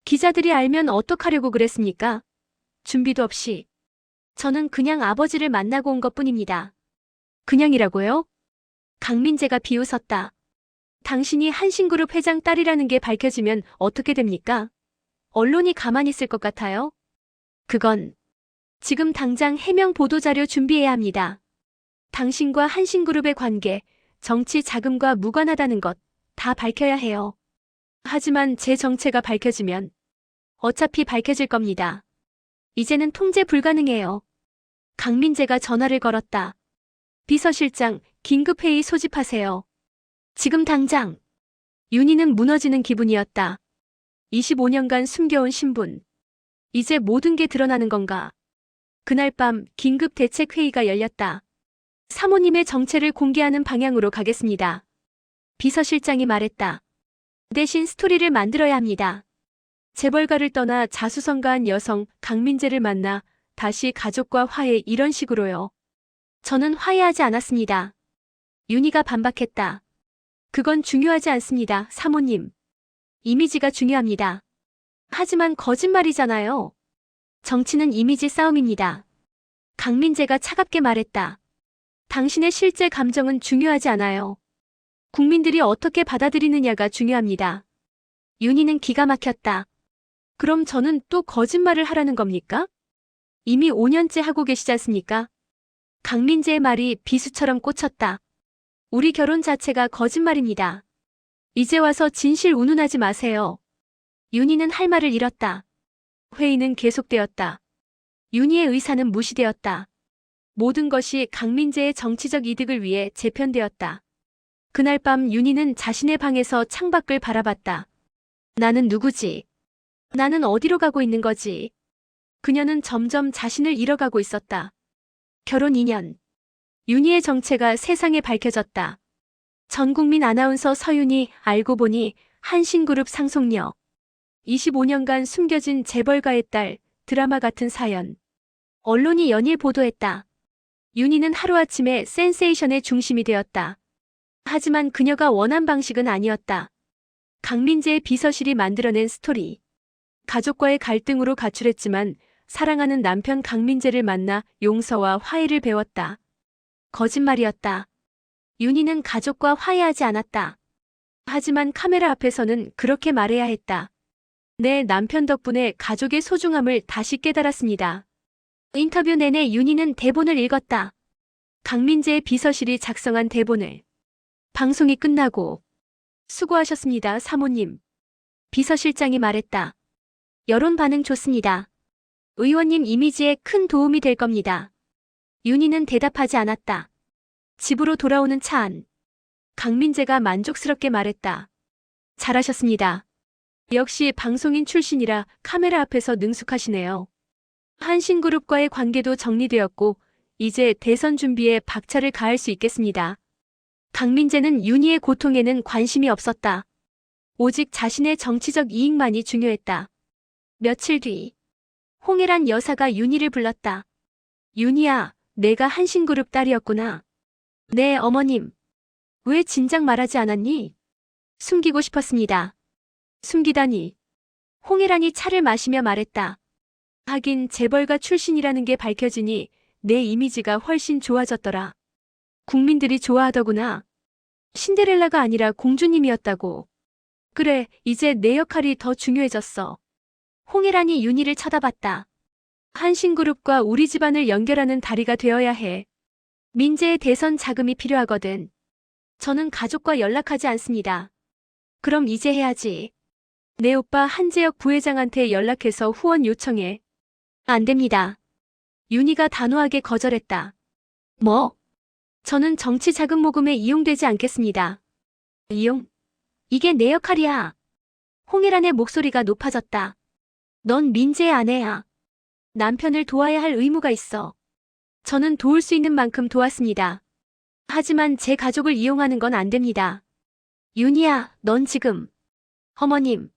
기자들이 알면 어떡하려고 그랬습니까? 준비도 없이. 저는 그냥 아버지를 만나고 온 것뿐입니다. 그냥이라고요? 강민재가 비웃었다. 당신이 한신그룹 회장 딸이라는 게 밝혀지면 어떻게 됩니까? 언론이 가만히 있을 것 같아요? 그건 지금 당장 해명 보도자료 준비해야 합니다. 당신과 한신그룹의 관계, 정치 자금과 무관하다는 것 다 밝혀야 해요. 하지만 제 정체가 밝혀지면 어차피 밝혀질 겁니다. 이제는 통제 불가능해요. 강민재가 전화를 걸었다. 비서실장, 긴급회의 소집하세요. 지금 당장. 윤희는 무너지는 기분이었다. 25년간 숨겨온 신분. 이제 모든 게 드러나는 건가? 그날 밤 긴급 대책회의가 열렸다. 사모님의 정체를 공개하는 방향으로 가겠습니다. 비서실장이 말했다. 대신 스토리를 만들어야 합니다. 재벌가를 떠나 자수성가한 여성 강민재를 만나 다시 가족과 화해 이런 식으로요. 저는 화해하지 않았습니다. 윤희가 반박했다. 그건 중요하지 않습니다, 사모님. 이미지가 중요합니다. 하지만 거짓말이잖아요. 정치는 이미지 싸움입니다. 강민재가 차갑게 말했다. 당신의 실제 감정은 중요하지 않아요. 국민들이 어떻게 받아들이느냐가 중요합니다. 윤희는 기가 막혔다. 그럼 저는 또 거짓말을 하라는 겁니까? 이미 5년째 하고 계시지 않습니까? 강민재의 말이 비수처럼 꽂혔다. 우리 결혼 자체가 거짓말입니다. 이제 와서 진실 운운하지 마세요. 윤희는 할 말을 잃었다. 회의는 계속되었다. 윤희의 의사는 무시되었다. 모든 것이 강민재의 정치적 이득을 위해 재편되었다. 그날 밤 윤희는 자신의 방에서 창밖을 바라봤다. 나는 누구지? 나는 어디로 가고 있는 거지? 그녀는 점점 자신을 잃어가고 있었다. 결혼 2년. 윤희의 정체가 세상에 밝혀졌다. 전국민 아나운서 서윤이 알고 보니 한신그룹 상속녀. 25년간 숨겨진 재벌가의 딸, 드라마 같은 사연. 언론이 연일 보도했다. 윤희는 하루아침에 센세이션의 중심이 되었다. 하지만 그녀가 원한 방식은 아니었다. 강민재의 비서실이 만들어낸 스토리. 가족과의 갈등으로 가출했지만 사랑하는 남편 강민재를 만나 용서와 화해를 배웠다. 거짓말이었다. 윤희는 가족과 화해하지 않았다. 하지만 카메라 앞에서는 그렇게 말해야 했다. 내 남편 덕분에 가족의 소중함을 다시 깨달았습니다. 인터뷰 내내 윤희는 대본을 읽었다. 강민재의 비서실이 작성한 대본을. 방송이 끝나고 수고하셨습니다, 사모님. 비서실장이 말했다. 여론 반응 좋습니다. 의원님 이미지에 큰 도움이 될 겁니다. 윤희는 대답하지 않았다. 집으로 돌아오는 차 안. 강민재가 만족스럽게 말했다. 잘하셨습니다. 역시 방송인 출신이라 카메라 앞에서 능숙하시네요. 한신그룹과의 관계도 정리되었고 이제 대선 준비에 박차를 가할 수 있겠습니다. 강민재는 윤희의 고통에는 관심이 없었다. 오직 자신의 정치적 이익만이 중요했다. 며칠 뒤 홍혜란 여사가 윤희를 불렀다. 윤희야, 내가 한신그룹 딸이었구나. 네, 어머님. 왜 진작 말하지 않았니? 숨기고 싶었습니다. 숨기다니. 홍혜란이 차를 마시며 말했다. 하긴 재벌가 출신이라는 게 밝혀지니 내 이미지가 훨씬 좋아졌더라. 국민들이 좋아하더구나. 신데렐라가 아니라 공주님이었다고. 그래, 이제 내 역할이 더 중요해졌어. 홍혜란이 윤희를 쳐다봤다. 한신그룹과 우리 집안을 연결하는 다리가 되어야 해. 민재의 대선 자금이 필요하거든. 저는 가족과 연락하지 않습니다. 그럼 이제 해야지. 내 오빠 한재혁 부회장한테 연락해서 후원 요청해. 안 됩니다. 윤희가 단호하게 거절했다. 뭐? 저는 정치 자금 모금에 이용되지 않겠습니다. 이용? 이게 내 역할이야. 홍혜란의 목소리가 높아졌다. 넌 민재의 아내야. 남편을 도와야 할 의무가 있어. 저는 도울 수 있는 만큼 도왔습니다. 하지만 제 가족을 이용하는 건 안 됩니다. 윤희야, 넌 지금. 어머님.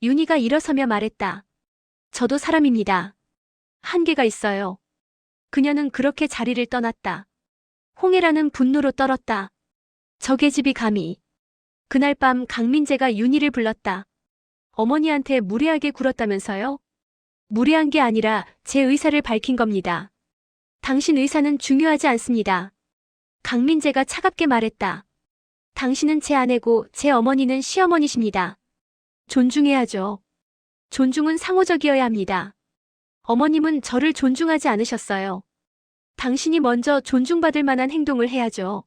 윤희가 일어서며 말했다. 저도 사람입니다. 한계가 있어요. 그녀는 그렇게 자리를 떠났다. 홍혜란은 분노로 떨었다. 적의 집이 감히. 그날 밤 강민재가 윤희를 불렀다. 어머니한테 무례하게 굴었다면서요? 무례한 게 아니라 제 의사를 밝힌 겁니다. 당신 의사는 중요하지 않습니다. 강민재가 차갑게 말했다. 당신은 제 아내고 제 어머니는 시어머니십니다. 존중해야죠. 존중은 상호적이어야 합니다. 어머님은 저를 존중하지 않으셨어요. 당신이 먼저 존중받을 만한 행동을 해야죠.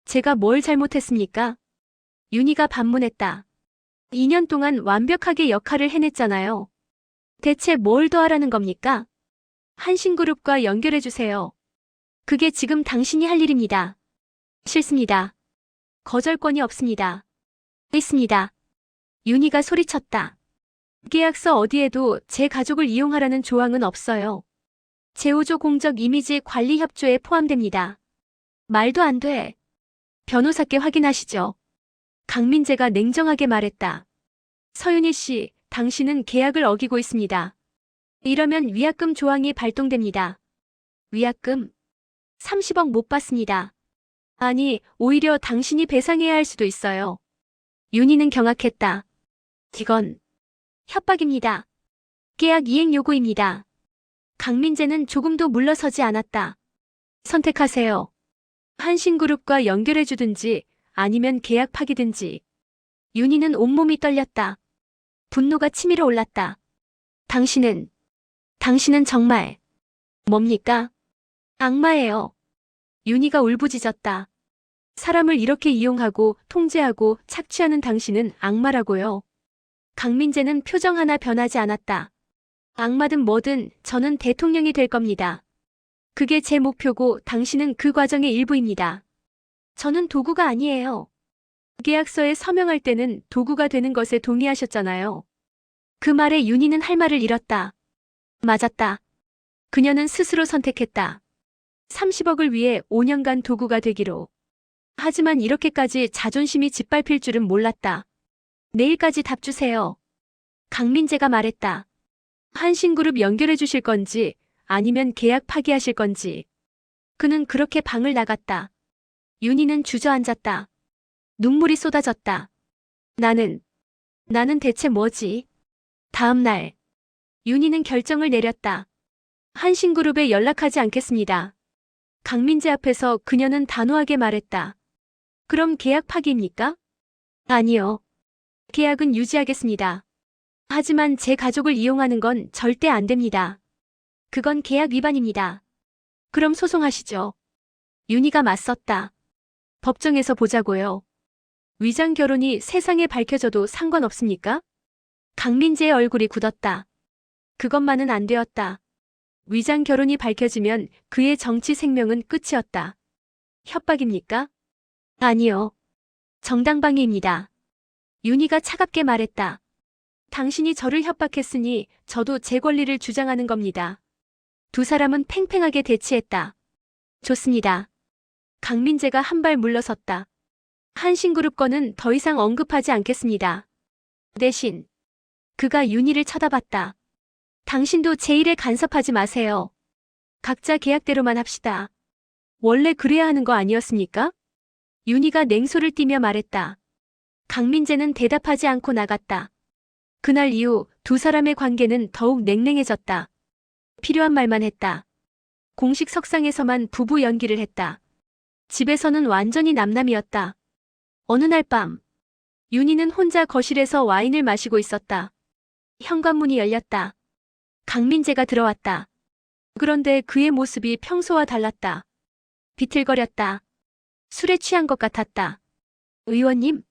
제가 뭘 잘못했습니까? 윤희가 반문했다. 2년 동안 완벽하게 역할을 해냈잖아요. 대체 뭘 더 하라는 겁니까? 한신그룹과 연결해주세요. 그게 지금 당신이 할 일입니다. 싫습니다. 거절권이 없습니다. 있습니다. 윤희가 소리쳤다. 계약서 어디에도 제 가족을 이용하라는 조항은 없어요. 제5조 공적 이미지 관리 협조에 포함됩니다. 말도 안 돼. 변호사께 확인하시죠. 강민재가 냉정하게 말했다. 서윤희 씨, 당신은 계약을 어기고 있습니다. 이러면 위약금 조항이 발동됩니다. 위약금? 30억 못 받습니다. 아니, 오히려 당신이 배상해야 할 수도 있어요. 윤희는 경악했다. 이건 협박입니다. 계약 이행 요구입니다. 강민재는 조금도 물러서지 않았다. 선택하세요. 한신그룹과 연결해주든지 아니면 계약 파기든지. 윤희는 온몸이 떨렸다. 분노가 치밀어 올랐다. 당신은 정말 뭡니까? 악마예요. 윤희가 울부짖었다. 사람을 이렇게 이용하고 통제하고 착취하는 당신은 악마라고요. 강민재는 표정 하나 변하지 않았다. 악마든 뭐든 저는 대통령이 될 겁니다. 그게 제 목표고 당신은 그 과정의 일부입니다. 저는 도구가 아니에요. 계약서에 서명할 때는 도구가 되는 것에 동의하셨잖아요. 그 말에 윤희는 할 말을 잃었다. 맞았다. 그녀는 스스로 선택했다. 30억을 위해 5년간 도구가 되기로. 하지만 이렇게까지 자존심이 짓밟힐 줄은 몰랐다. 내일까지 답 주세요. 강민재가 말했다. 한신그룹 연결해 주실 건지 아니면 계약 파기하실 건지. 그는 그렇게 방을 나갔다. 윤희는 주저앉았다. 눈물이 쏟아졌다. 나는 대체 뭐지? 다음 날 윤희는 결정을 내렸다. 한신그룹에 연락하지 않겠습니다. 강민재 앞에서 그녀는 단호하게 말했다. 그럼 계약 파기입니까? 아니요. 계약은 유지하겠습니다. 하지만 제 가족을 이용하는 건 절대 안 됩니다. 그건 계약 위반입니다. 그럼 소송하시죠. 윤희가 맞섰다. 법정에서 보자고요. 위장 결혼이 세상에 밝혀져도 상관없습니까? 강민재의 얼굴이 굳었다. 그것만은 안 되었다. 위장 결혼이 밝혀지면 그의 정치 생명은 끝이었다. 협박입니까? 아니요. 정당방위입니다. 윤희가 차갑게 말했다. 당신이 저를 협박했으니 저도 제 권리를 주장하는 겁니다. 두 사람은 팽팽하게 대치했다. 좋습니다. 강민재가 한 발 물러섰다. 한신그룹 건은 더 이상 언급하지 않겠습니다. 대신 그가 윤희를 쳐다봤다. 당신도 제 일에 간섭하지 마세요. 각자 계약대로만 합시다. 원래 그래야 하는 거 아니었습니까? 윤희가 냉소를 띠며 말했다. 강민재는 대답하지 않고 나갔다. 그날 이후 두 사람의 관계는 더욱 냉랭해졌다. 필요한 말만 했다. 공식 석상에서만 부부 연기를 했다. 집에서는 완전히 남남이었다. 어느 날 밤, 윤희는 혼자 거실에서 와인을 마시고 있었다. 현관문이 열렸다. 강민재가 들어왔다. 그런데 그의 모습이 평소와 달랐다. 비틀거렸다. 술에 취한 것 같았다. 의원님?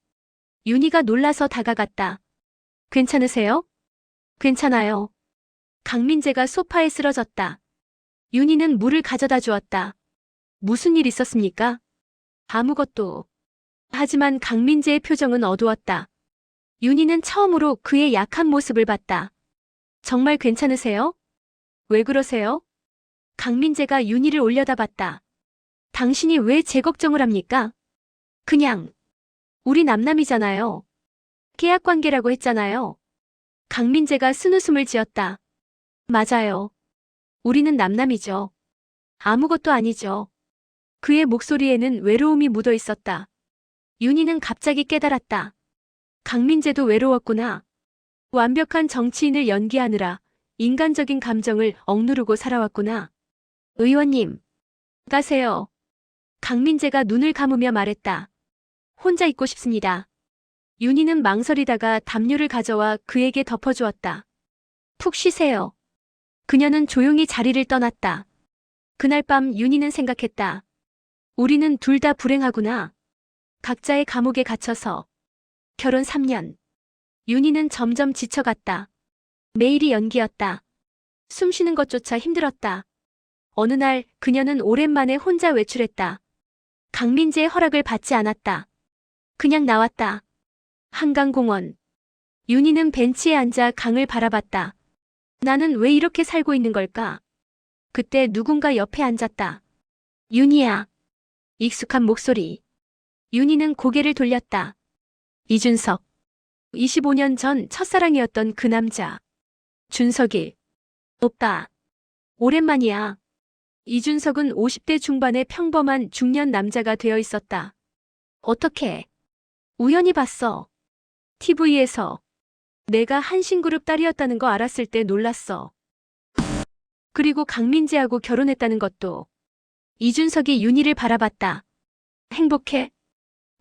윤희가 놀라서 다가갔다. 괜찮으세요? 괜찮아요. 강민재가 소파에 쓰러졌다. 윤희는 물을 가져다 주었다. 무슨 일 있었습니까? 아무것도. 하지만 강민재의 표정은 어두웠다. 윤희는 처음으로 그의 약한 모습을 봤다. 정말 괜찮으세요? 왜 그러세요? 강민재가 윤희를 올려다봤다. 당신이 왜 제 걱정을 합니까? 그냥 우리 남남이잖아요. 계약관계라고 했잖아요. 강민재가 쓴웃음을 지었다. 맞아요. 우리는 남남이죠. 아무것도 아니죠. 그의 목소리에는 외로움이 묻어 있었다. 윤희는 갑자기 깨달았다. 강민재도 외로웠구나. 완벽한 정치인을 연기하느라 인간적인 감정을 억누르고 살아왔구나. 의원님, 가세요. 강민재가 눈을 감으며 말했다. 혼자 있고 싶습니다. 윤희는 망설이다가 담요를 가져와 그에게 덮어주었다. 푹 쉬세요. 그녀는 조용히 자리를 떠났다. 그날 밤 윤희는 생각했다. 우리는 둘 다 불행하구나. 각자의 감옥에 갇혀서. 결혼 3년. 윤희는 점점 지쳐갔다. 매일이 연기였다. 숨 쉬는 것조차 힘들었다. 어느 날 그녀는 오랜만에 혼자 외출했다. 강민재의 허락을 받지 않았다. 그냥 나왔다. 한강공원. 윤희는 벤치에 앉아 강을 바라봤다. 나는 왜 이렇게 살고 있는 걸까? 그때 누군가 옆에 앉았다. 윤희야. 익숙한 목소리. 윤희는 고개를 돌렸다. 이준석. 25년 전 첫사랑이었던 그 남자. 준석이. 오빠. 오랜만이야. 이준석은 50대 중반의 평범한 중년 남자가 되어 있었다. 어떻게? 우연히 봤어. TV에서. 내가 한신그룹 딸이었다는 거 알았을 때 놀랐어. 그리고 강민재하고 결혼했다는 것도. 이준석이 윤희를 바라봤다. 행복해?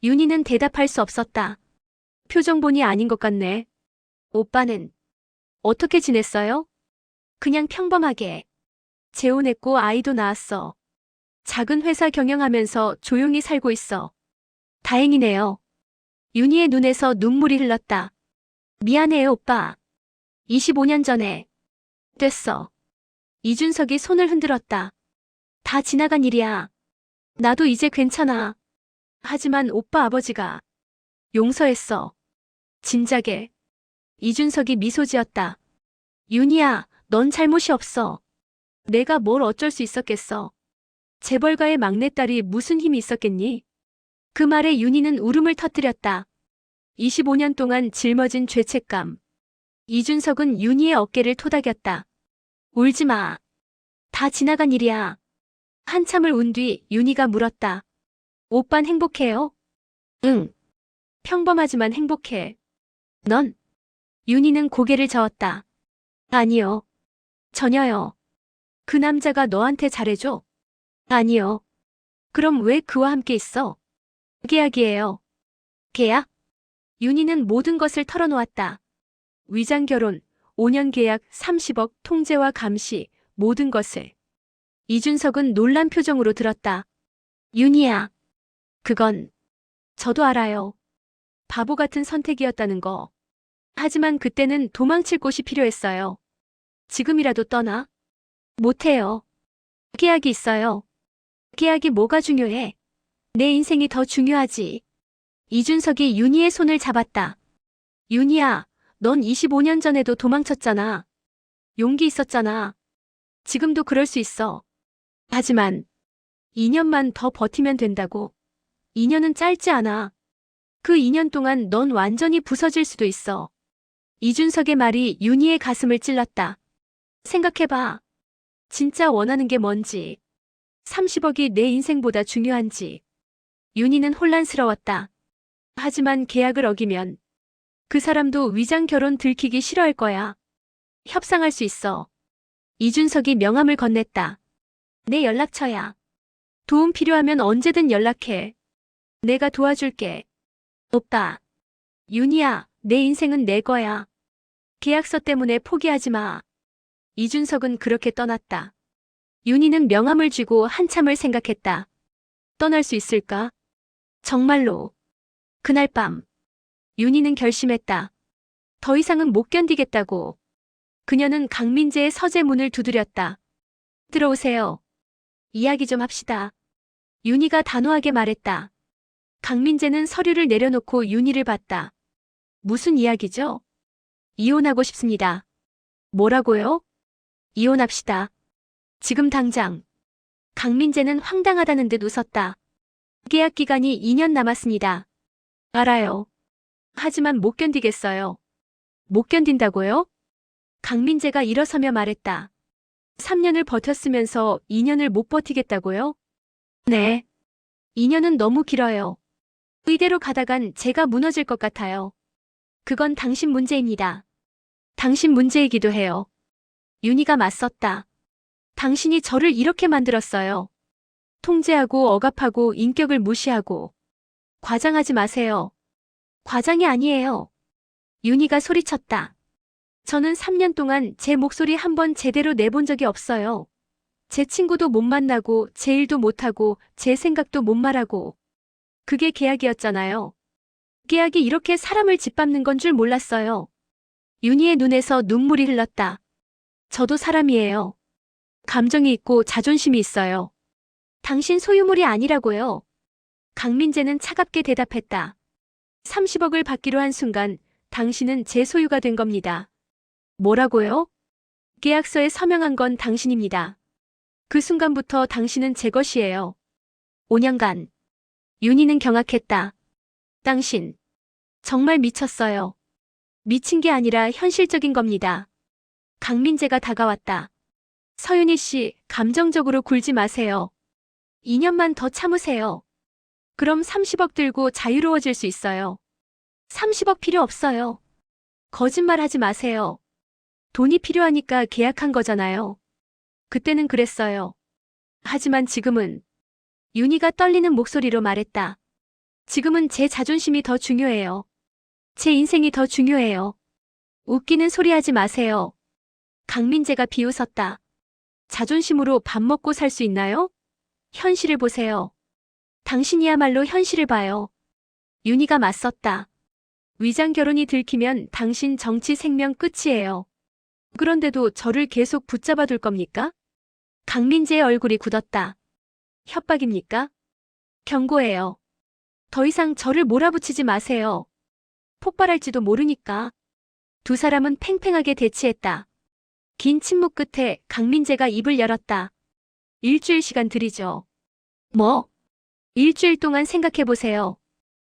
윤희는 대답할 수 없었다. 표정 보니 아닌 것 같네. 오빠는 어떻게 지냈어요? 그냥 평범하게. 재혼했고 아이도 낳았어. 작은 회사 경영하면서 조용히 살고 있어. 다행이네요. 윤희의 눈에서 눈물이 흘렀다. 미안해요, 오빠. 25년 전에. 됐어. 이준석이 손을 흔들었다. 다 지나간 일이야. 나도 이제 괜찮아. 하지만 오빠 아버지가 용서했어. 진작에. 이준석이 미소 지었다. 윤희야, 넌 잘못이 없어. 내가 뭘 어쩔 수 있었겠어. 재벌가의 막내딸이 무슨 힘이 있었겠니? 그 말에 윤희는 울음을 터뜨렸다. 25년 동안 짊어진 죄책감. 이준석은 윤희의 어깨를 토닥였다. 울지 마. 다 지나간 일이야. 한참을 운 뒤 윤희가 물었다. 오빤 행복해요? 응. 평범하지만 행복해. 넌? 윤희는 고개를 저었다. 아니요. 전혀요. 그 남자가 너한테 잘해줘? 아니요. 그럼 왜 그와 함께 있어? 계약이에요. 계약? 윤희는 모든 것을 털어놓았다. 위장 결혼, 5년 계약, 30억, 통제와 감시, 모든 것을. 이준석은 놀란 표정으로 들었다. 윤희야. 그건 저도 알아요. 바보 같은 선택이었다는 거. 하지만 그때는 도망칠 곳이 필요했어요. 지금이라도 떠나? 못해요. 계약이 있어요. 계약이 뭐가 중요해? 내 인생이 더 중요하지. 이준석이 윤희의 손을 잡았다. 윤희야, 넌 25년 전에도 도망쳤잖아. 용기 있었잖아. 지금도 그럴 수 있어. 하지만 2년만 더 버티면 된다고. 2년은 짧지 않아. 그 2년 동안 넌 완전히 부서질 수도 있어. 이준석의 말이 윤희의 가슴을 찔렀다. 생각해봐. 진짜 원하는 게 뭔지. 30억이 내 인생보다 중요한지. 윤희는 혼란스러웠다. 하지만 계약을 어기면 그 사람도 위장 결혼 들키기 싫어할 거야. 협상할 수 있어. 이준석이 명함을 건넸다. 내 연락처야. 도움 필요하면 언제든 연락해. 내가 도와줄게. 오빠. 윤희야, 내 인생은 내 거야. 계약서 때문에 포기하지 마. 이준석은 그렇게 떠났다. 윤희는 명함을 쥐고 한참을 생각했다. 떠날 수 있을까? 정말로. 그날 밤, 윤희는 결심했다. 더 이상은 못 견디겠다고. 그녀는 강민재의 서재 문을 두드렸다. 들어오세요. 이야기 좀 합시다. 윤희가 단호하게 말했다. 강민재는 서류를 내려놓고 윤희를 봤다. 무슨 이야기죠? 이혼하고 싶습니다. 뭐라고요? 이혼합시다. 지금 당장. 강민재는 황당하다는 듯 웃었다. 계약 기간이 2년 남았습니다. 알아요. 하지만 못 견디겠어요. 못 견딘다고요? 강민재가 일어서며 말했다. 3년을 버텼으면서 2년을 못 버티겠다고요? 네. 2년은 너무 길어요. 이대로 가다간 제가 무너질 것 같아요. 그건 당신 문제입니다. 당신 문제이기도 해요. 윤희가 맞섰다. 당신이 저를 이렇게 만들었어요. 통제하고 억압하고 인격을 무시하고. 과장하지 마세요. 과장이 아니에요. 윤희가 소리쳤다. 저는 3년 동안 제 목소리 한 번 제대로 내본 적이 없어요. 제 친구도 못 만나고 제 일도 못하고 제 생각도 못 말하고. 그게 계약이었잖아요. 계약이 이렇게 사람을 짓밟는 건 줄 몰랐어요. 윤희의 눈에서 눈물이 흘렀다. 저도 사람이에요. 감정이 있고 자존심이 있어요. 당신 소유물이 아니라고요. 강민재는 차갑게 대답했다. 30억을 받기로 한 순간 당신은 제 소유가 된 겁니다. 뭐라고요? 계약서에 서명한 건 당신입니다. 그 순간부터 당신은 제 것이에요. 5년간. 윤희는 경악했다. 당신. 정말 미쳤어요. 미친 게 아니라 현실적인 겁니다. 강민재가 다가왔다. 서윤희 씨, 감정적으로 굴지 마세요. 2년만 더 참으세요. 그럼 30억 들고 자유로워질 수 있어요. 30억 필요 없어요. 거짓말하지 마세요. 돈이 필요하니까 계약한 거잖아요. 그때는 그랬어요. 하지만 지금은. 윤희가 떨리는 목소리로 말했다. 지금은 제 자존심이 더 중요해요. 제 인생이 더 중요해요. 웃기는 소리 하지 마세요. 강민재가 비웃었다. 자존심으로 밥 먹고 살 수 있나요? 현실을 보세요. 당신이야말로 현실을 봐요. 윤희가 맞섰다. 위장 결혼이 들키면 당신 정치 생명 끝이에요. 그런데도 저를 계속 붙잡아 둘 겁니까? 강민재의 얼굴이 굳었다. 협박입니까? 경고해요. 더 이상 저를 몰아붙이지 마세요. 폭발할지도 모르니까. 두 사람은 팽팽하게 대치했다. 긴 침묵 끝에 강민재가 입을 열었다. 일주일 시간 드리죠. 뭐? 일주일 동안 생각해보세요.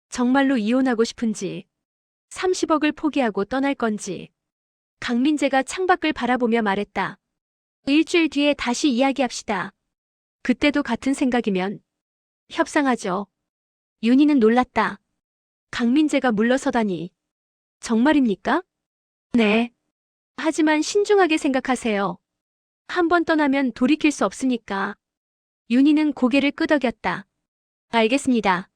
정말로 이혼하고 싶은지, 30억을 포기하고 떠날 건지. 강민재가 창밖을 바라보며 말했다. 일주일 뒤에 다시 이야기합시다. 그때도 같은 생각이면 협상하죠. 윤희는 놀랐다. 강민재가 물러서다니. 정말입니까? 네. 하지만 신중하게 생각하세요. 한 번 떠나면 돌이킬 수 없으니까. 윤희는 고개를 끄덕였다. 알겠습니다.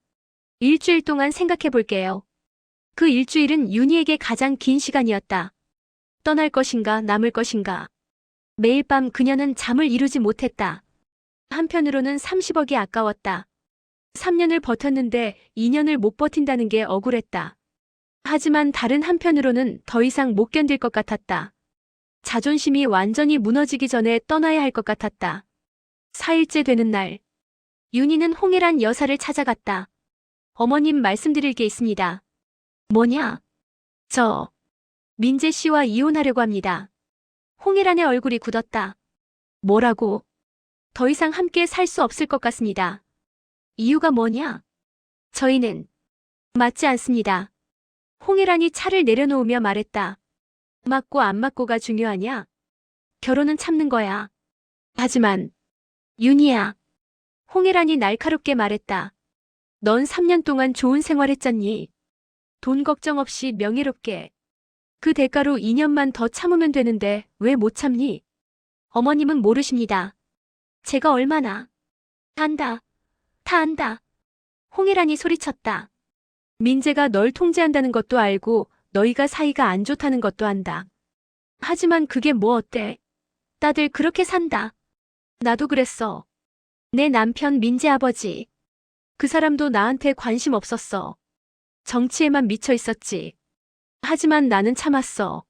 일주일 동안 생각해 볼게요. 그 일주일은 윤희에게 가장 긴 시간이었다. 떠날 것인가 남을 것인가. 매일 밤 그녀는 잠을 이루지 못했다. 한편으로는 30억이 아까웠다. 3년을 버텼는데 2년을 못 버틴다는 게 억울했다. 하지만 다른 한편으로는 더 이상 못 견딜 것 같았다. 자존심이 완전히 무너지기 전에 떠나야 할 것 같았다. 4일째 되는 날, 윤희는 홍혜란 여사를 찾아갔다. 어머님 말씀드릴 게 있습니다. 뭐냐? 저, 민재 씨와 이혼하려고 합니다. 홍혜란의 얼굴이 굳었다. 뭐라고? 더 이상 함께 살 수 없을 것 같습니다. 이유가 뭐냐? 저희는 맞지 않습니다. 홍혜란이 차를 내려놓으며 말했다. 맞고 안 맞고가 중요하냐? 결혼은 참는 거야. 하지만 윤희야. 홍혜란이 날카롭게 말했다. 넌 3년 동안 좋은 생활했잖니. 돈 걱정 없이 명예롭게. 그 대가로 2년만 더 참으면 되는데 왜 못 참니? 어머님은 모르십니다. 제가 얼마나. 안다. 다 안다. 홍혜란이 소리쳤다. 민재가 널 통제한다는 것도 알고 너희가 사이가 안 좋다는 것도 안다. 하지만 그게 뭐 어때? 다들 그렇게 산다. 나도 그랬어. 내 남편 민재 아버지. 그 사람도 나한테 관심 없었어. 정치에만 미쳐 있었지. 하지만 나는 참았어.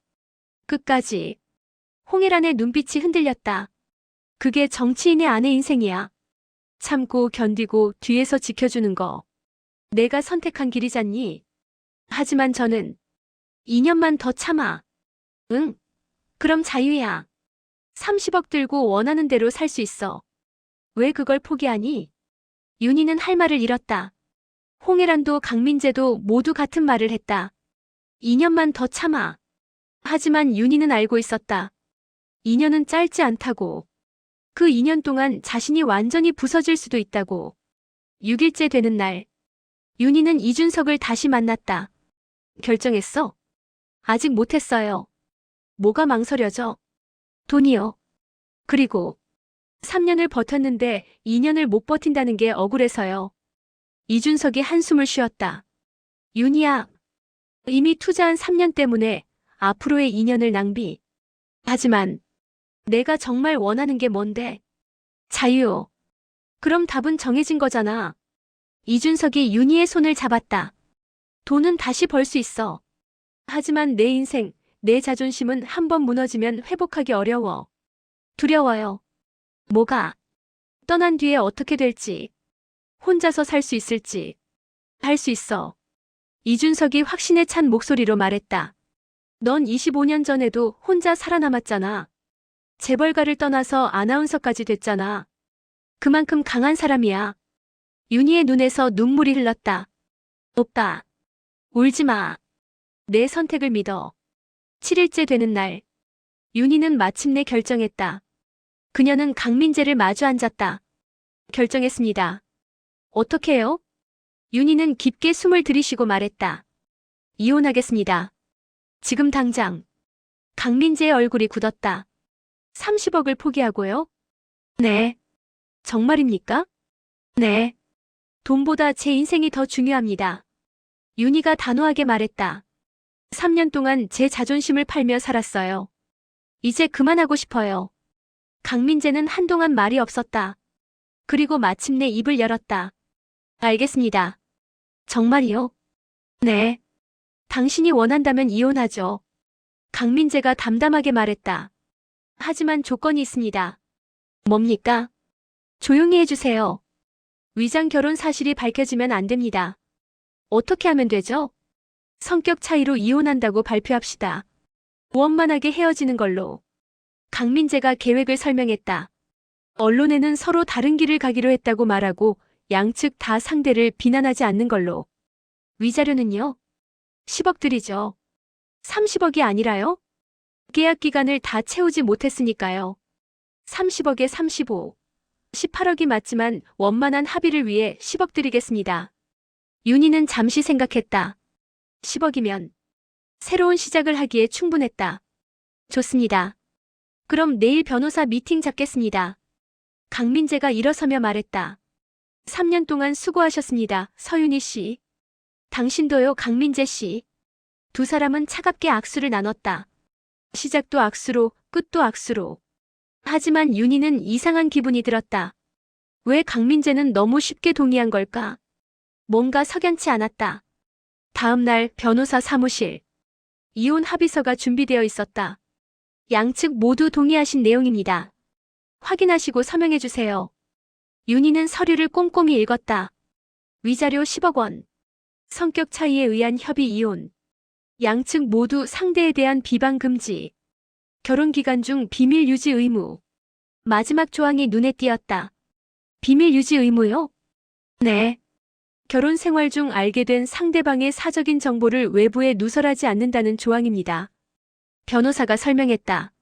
끝까지. 홍혜란의 눈빛이 흔들렸다. 그게 정치인의 아내 인생이야. 참고 견디고 뒤에서 지켜주는 거. 내가 선택한 길이잖니. 하지만 저는 2년만 더 참아. 응? 그럼 자유야. 30억 들고 원하는 대로 살 수 있어. 왜 그걸 포기하니? 윤희는 할 말을 잃었다. 홍혜란도 강민재도 모두 같은 말을 했다. 2년만 더 참아. 하지만 윤희는 알고 있었다. 2년은 짧지 않다고. 그 2년 동안 자신이 완전히 부서질 수도 있다고. 6일째 되는 날, 윤희는 이준석을 다시 만났다. 결정했어? 아직 못했어요. 뭐가 망설여져? 돈이요. 그리고 3년을 버텼는데 2년을 못 버틴다는 게 억울해서요. 이준석이 한숨을 쉬었다. 윤희야, 이미 투자한 3년 때문에 앞으로의 2년을 낭비. 하지만 내가 정말 원하는 게 뭔데? 자유. 그럼 답은 정해진 거잖아. 이준석이 윤희의 손을 잡았다. 돈은 다시 벌 수 있어. 하지만 내 인생, 내 자존심은 한번 무너지면 회복하기 어려워. 두려워요. 뭐가? 떠난 뒤에 어떻게 될지. 혼자서 살 수 있을지. 할 수 있어. 이준석이 확신에 찬 목소리로 말했다. 넌 25년 전에도 혼자 살아남았잖아. 재벌가를 떠나서 아나운서까지 됐잖아. 그만큼 강한 사람이야. 윤희의 눈에서 눈물이 흘렀다. 오빠, 울지 마. 내 선택을 믿어. 7일째 되는 날, 윤희는 마침내 결정했다. 그녀는 강민재를 마주 앉았다. 결정했습니다. 어떻게 해요? 윤희는 깊게 숨을 들이쉬고 말했다. 이혼하겠습니다. 지금 당장. 강민재의 얼굴이 굳었다. 30억을 포기하고요? 네. 정말입니까? 네. 돈보다 제 인생이 더 중요합니다. 윤희가 단호하게 말했다. 3년 동안 제 자존심을 팔며 살았어요. 이제 그만하고 싶어요. 강민재는 한동안 말이 없었다. 그리고 마침내 입을 열었다. 알겠습니다. 정말이요? 네. 당신이 원한다면 이혼하죠. 강민재가 담담하게 말했다. 하지만 조건이 있습니다. 뭡니까? 조용히 해주세요. 위장 결혼 사실이 밝혀지면 안 됩니다. 어떻게 하면 되죠? 성격 차이로 이혼한다고 발표합시다. 원만하게 헤어지는 걸로. 강민재가 계획을 설명했다. 언론에는 서로 다른 길을 가기로 했다고 말하고 양측 다 상대를 비난하지 않는 걸로. 위자료는요? 10억 들이죠. 30억이 아니라요? 계약 기간을 다 채우지 못했으니까요. 30억에 35. 18억이 맞지만 원만한 합의를 위해 10억 드리겠습니다. 윤희는 잠시 생각했다. 10억이면 새로운 시작을 하기에 충분했다. 좋습니다. 그럼 내일 변호사 미팅 잡겠습니다. 강민재가 일어서며 말했다. 3년 동안 수고하셨습니다, 서윤희 씨. 당신도요, 강민재 씨. 두 사람은 차갑게 악수를 나눴다. 시작도 악수로, 끝도 악수로. 하지만 윤희는 이상한 기분이 들었다. 왜 강민재는 너무 쉽게 동의한 걸까? 뭔가 석연치 않았다. 다음 날 변호사 사무실. 이혼 합의서가 준비되어 있었다. 양측 모두 동의하신 내용입니다. 확인하시고 서명해 주세요. 윤희는 서류를 꼼꼼히 읽었다. 위자료 10억 원. 성격 차이에 의한 협의 이혼. 양측 모두 상대에 대한 비방 금지. 결혼 기간 중 비밀 유지 의무. 마지막 조항이 눈에 띄었다. 비밀 유지 의무요? 네. 결혼 생활 중 알게 된 상대방의 사적인 정보를 외부에 누설하지 않는다는 조항입니다. 변호사가 설명했다.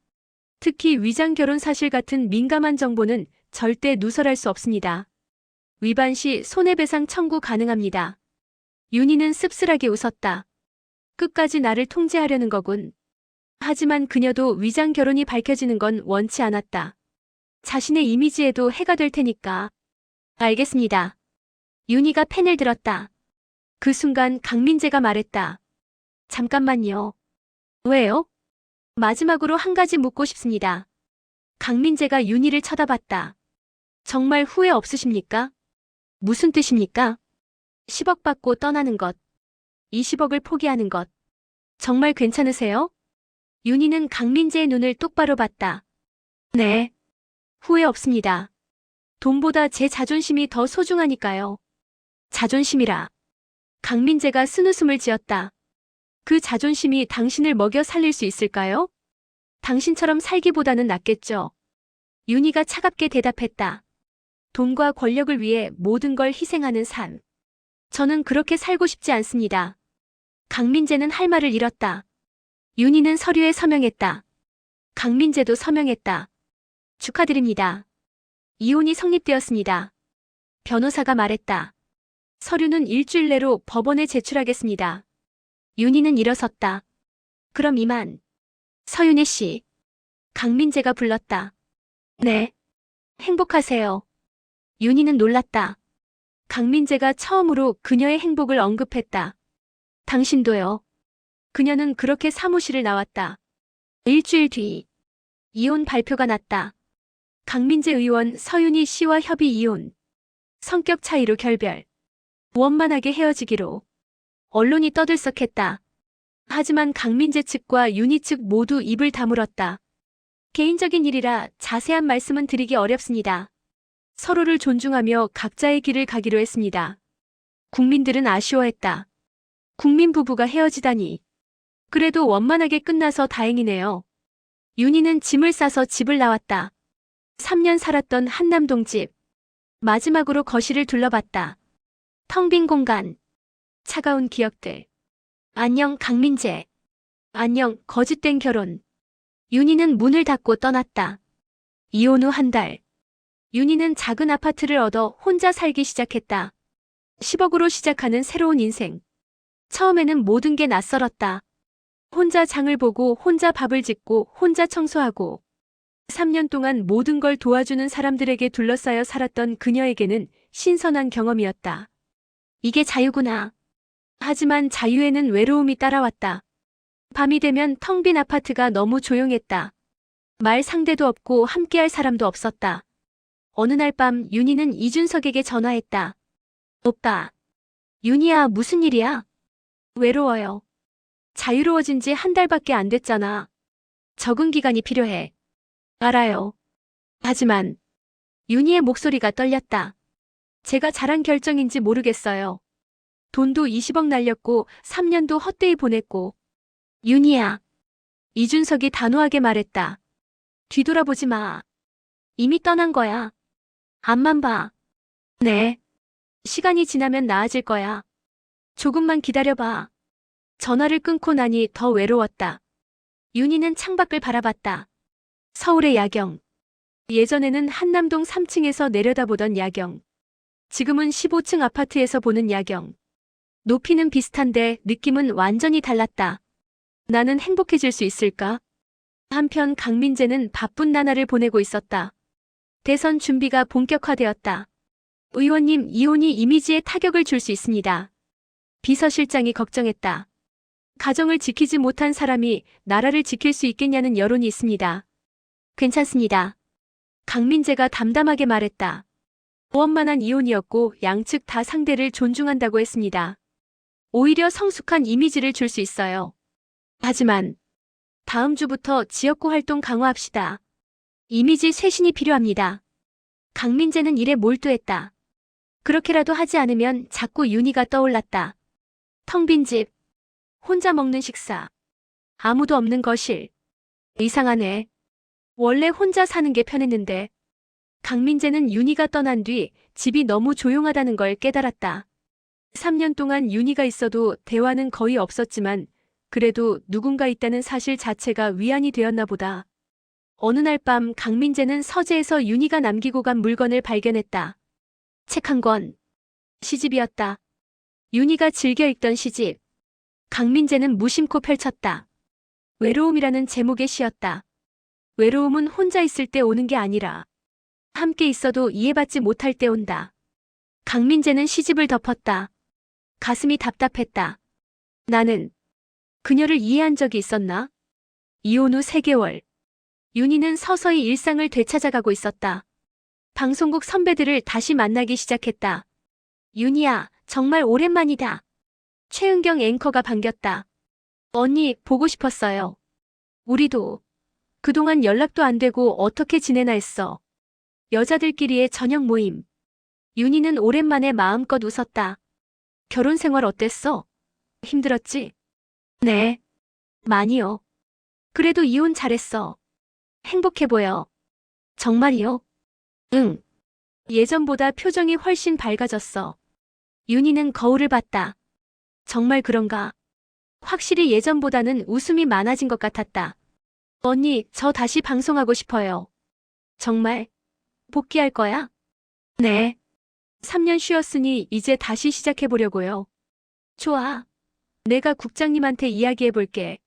특히 위장 결혼 사실 같은 민감한 정보는 절대 누설할 수 없습니다. 위반 시 손해배상 청구 가능합니다. 윤희는 씁쓸하게 웃었다. 끝까지 나를 통제하려는 거군. 하지만 그녀도 위장 결혼이 밝혀지는 건 원치 않았다. 자신의 이미지에도 해가 될 테니까. 알겠습니다. 윤희가 펜을 들었다. 그 순간 강민재가 말했다. 잠깐만요. 왜요? 마지막으로 한 가지 묻고 싶습니다. 강민재가 윤희를 쳐다봤다. 정말 후회 없으십니까? 무슨 뜻입니까? 10억 받고 떠나는 것. 20억을 포기하는 것. 정말 괜찮으세요? 윤희는 강민재의 눈을 똑바로 봤다. 네. 후회 없습니다. 돈보다 제 자존심이 더 소중하니까요. 자존심이라. 강민재가 쓴웃음을 지었다. 그 자존심이 당신을 먹여 살릴 수 있을까요? 당신처럼 살기보다는 낫겠죠. 윤희가 차갑게 대답했다. 돈과 권력을 위해 모든 걸 희생하는 삶. 저는 그렇게 살고 싶지 않습니다. 강민재는 할 말을 잃었다. 윤희는 서류에 서명했다. 강민재도 서명했다. 축하드립니다. 이혼이 성립되었습니다. 변호사가 말했다. 서류는 일주일 내로 법원에 제출하겠습니다. 윤희는 일어섰다. 그럼 이만. 서윤희 씨. 강민재가 불렀다. 네. 행복하세요. 윤희는 놀랐다. 강민재가 처음으로 그녀의 행복을 언급했다. 당신도요. 그녀는 그렇게 사무실을 나왔다. 일주일 뒤. 이혼 발표가 났다. 강민재 의원 서윤희 씨와 협의 이혼. 성격 차이로 결별. 원만하게 헤어지기로. 언론이 떠들썩했다. 하지만 강민재 측과 윤희 측 모두 입을 다물었다. 개인적인 일이라 자세한 말씀은 드리기 어렵습니다. 서로를 존중하며 각자의 길을 가기로 했습니다. 국민들은 아쉬워했다. 국민 부부가 헤어지다니. 그래도 원만하게 끝나서 다행이네요. 윤희는 짐을 싸서 집을 나왔다. 3년 살았던 한남동 집. 마지막으로 거실을 둘러봤다. 텅 빈 공간. 차가운 기억들. 안녕 강민재. 안녕 거짓된 결혼. 윤희는 문을 닫고 떠났다. 이혼 후 한 달. 윤희는 작은 아파트를 얻어 혼자 살기 시작했다. 10억으로 시작하는 새로운 인생. 처음에는 모든 게 낯설었다. 혼자 장을 보고 혼자 밥을 짓고 혼자 청소하고 3년 동안 모든 걸 도와주는 사람들에게 둘러싸여 살았던 그녀에게는 신선한 경험이었다. 이게 자유구나. 하지만 자유에는 외로움이 따라왔다. 밤이 되면 텅 빈 아파트가 너무 조용했다. 말 상대도 없고 함께할 사람도 없었다. 어느 날 밤 윤희는 이준석에게 전화했다. 오빠. 윤희야 무슨 일이야? 외로워요. 자유로워진 지 한 달밖에 안 됐잖아. 적응 기간이 필요해. 알아요. 하지만 윤희의 목소리가 떨렸다. 제가 잘한 결정인지 모르겠어요. 돈도 20억 날렸고 3년도 헛되이 보냈고. 윤희야. 이준석이 단호하게 말했다. 뒤돌아보지 마. 이미 떠난 거야. 앞만 봐. 네. 시간이 지나면 나아질 거야. 조금만 기다려봐. 전화를 끊고 나니 더 외로웠다. 윤희는 창밖을 바라봤다. 서울의 야경. 예전에는 한남동 3층에서 내려다보던 야경. 지금은 15층 아파트에서 보는 야경. 높이는 비슷한데 느낌은 완전히 달랐다. 나는 행복해질 수 있을까? 한편 강민재는 바쁜 나날을 보내고 있었다. 대선 준비가 본격화되었다. 의원님 이혼이 이미지에 타격을 줄 수 있습니다. 비서실장이 걱정했다. 가정을 지키지 못한 사람이 나라를 지킬 수 있겠냐는 여론이 있습니다. 괜찮습니다. 강민재가 담담하게 말했다. 원만한 이혼이었고 양측 다 상대를 존중한다고 했습니다. 오히려 성숙한 이미지를 줄 수 있어요. 하지만 다음 주부터 지역구 활동 강화합시다. 이미지 쇄신이 필요합니다. 강민재는 일에 몰두했다. 그렇게라도 하지 않으면 자꾸 윤희가 떠올랐다. 텅 빈 집, 혼자 먹는 식사, 아무도 없는 거실. 이상하네. 원래 혼자 사는 게 편했는데. 강민재는 윤희가 떠난 뒤 집이 너무 조용하다는 걸 깨달았다. 3년 동안 윤희가 있어도 대화는 거의 없었지만 그래도 누군가 있다는 사실 자체가 위안이 되었나 보다. 어느 날 밤 강민재는 서재에서 윤희가 남기고 간 물건을 발견했다. 책 한 권. 시집이었다. 윤희가 즐겨 읽던 시집. 강민재는 무심코 펼쳤다. 외로움이라는 제목의 시였다. 외로움은 혼자 있을 때 오는 게 아니라 함께 있어도 이해받지 못할 때 온다. 강민재는 시집을 덮었다. 가슴이 답답했다. 나는 그녀를 이해한 적이 있었나? 이혼 후 3개월. 윤희는 서서히 일상을 되찾아가고 있었다. 방송국 선배들을 다시 만나기 시작했다. 윤희야, 정말 오랜만이다. 최은경 앵커가 반겼다. 언니, 보고 싶었어요. 우리도. 그동안 연락도 안 되고 어떻게 지내나 했어. 여자들끼리의 저녁 모임. 윤희는 오랜만에 마음껏 웃었다. 결혼 생활 어땠어? 힘들었지? 네. 많이요. 그래도 이혼 잘했어. 행복해 보여. 정말이요? 응. 예전보다 표정이 훨씬 밝아졌어. 윤희는 거울을 봤다. 정말 그런가? 확실히 예전보다는 웃음이 많아진 것 같았다. 언니, 저 다시 방송하고 싶어요. 정말? 복귀할 거야? 네. 3년 쉬었으니 이제 다시 시작해보려고요. 좋아. 내가 국장님한테 이야기해볼게.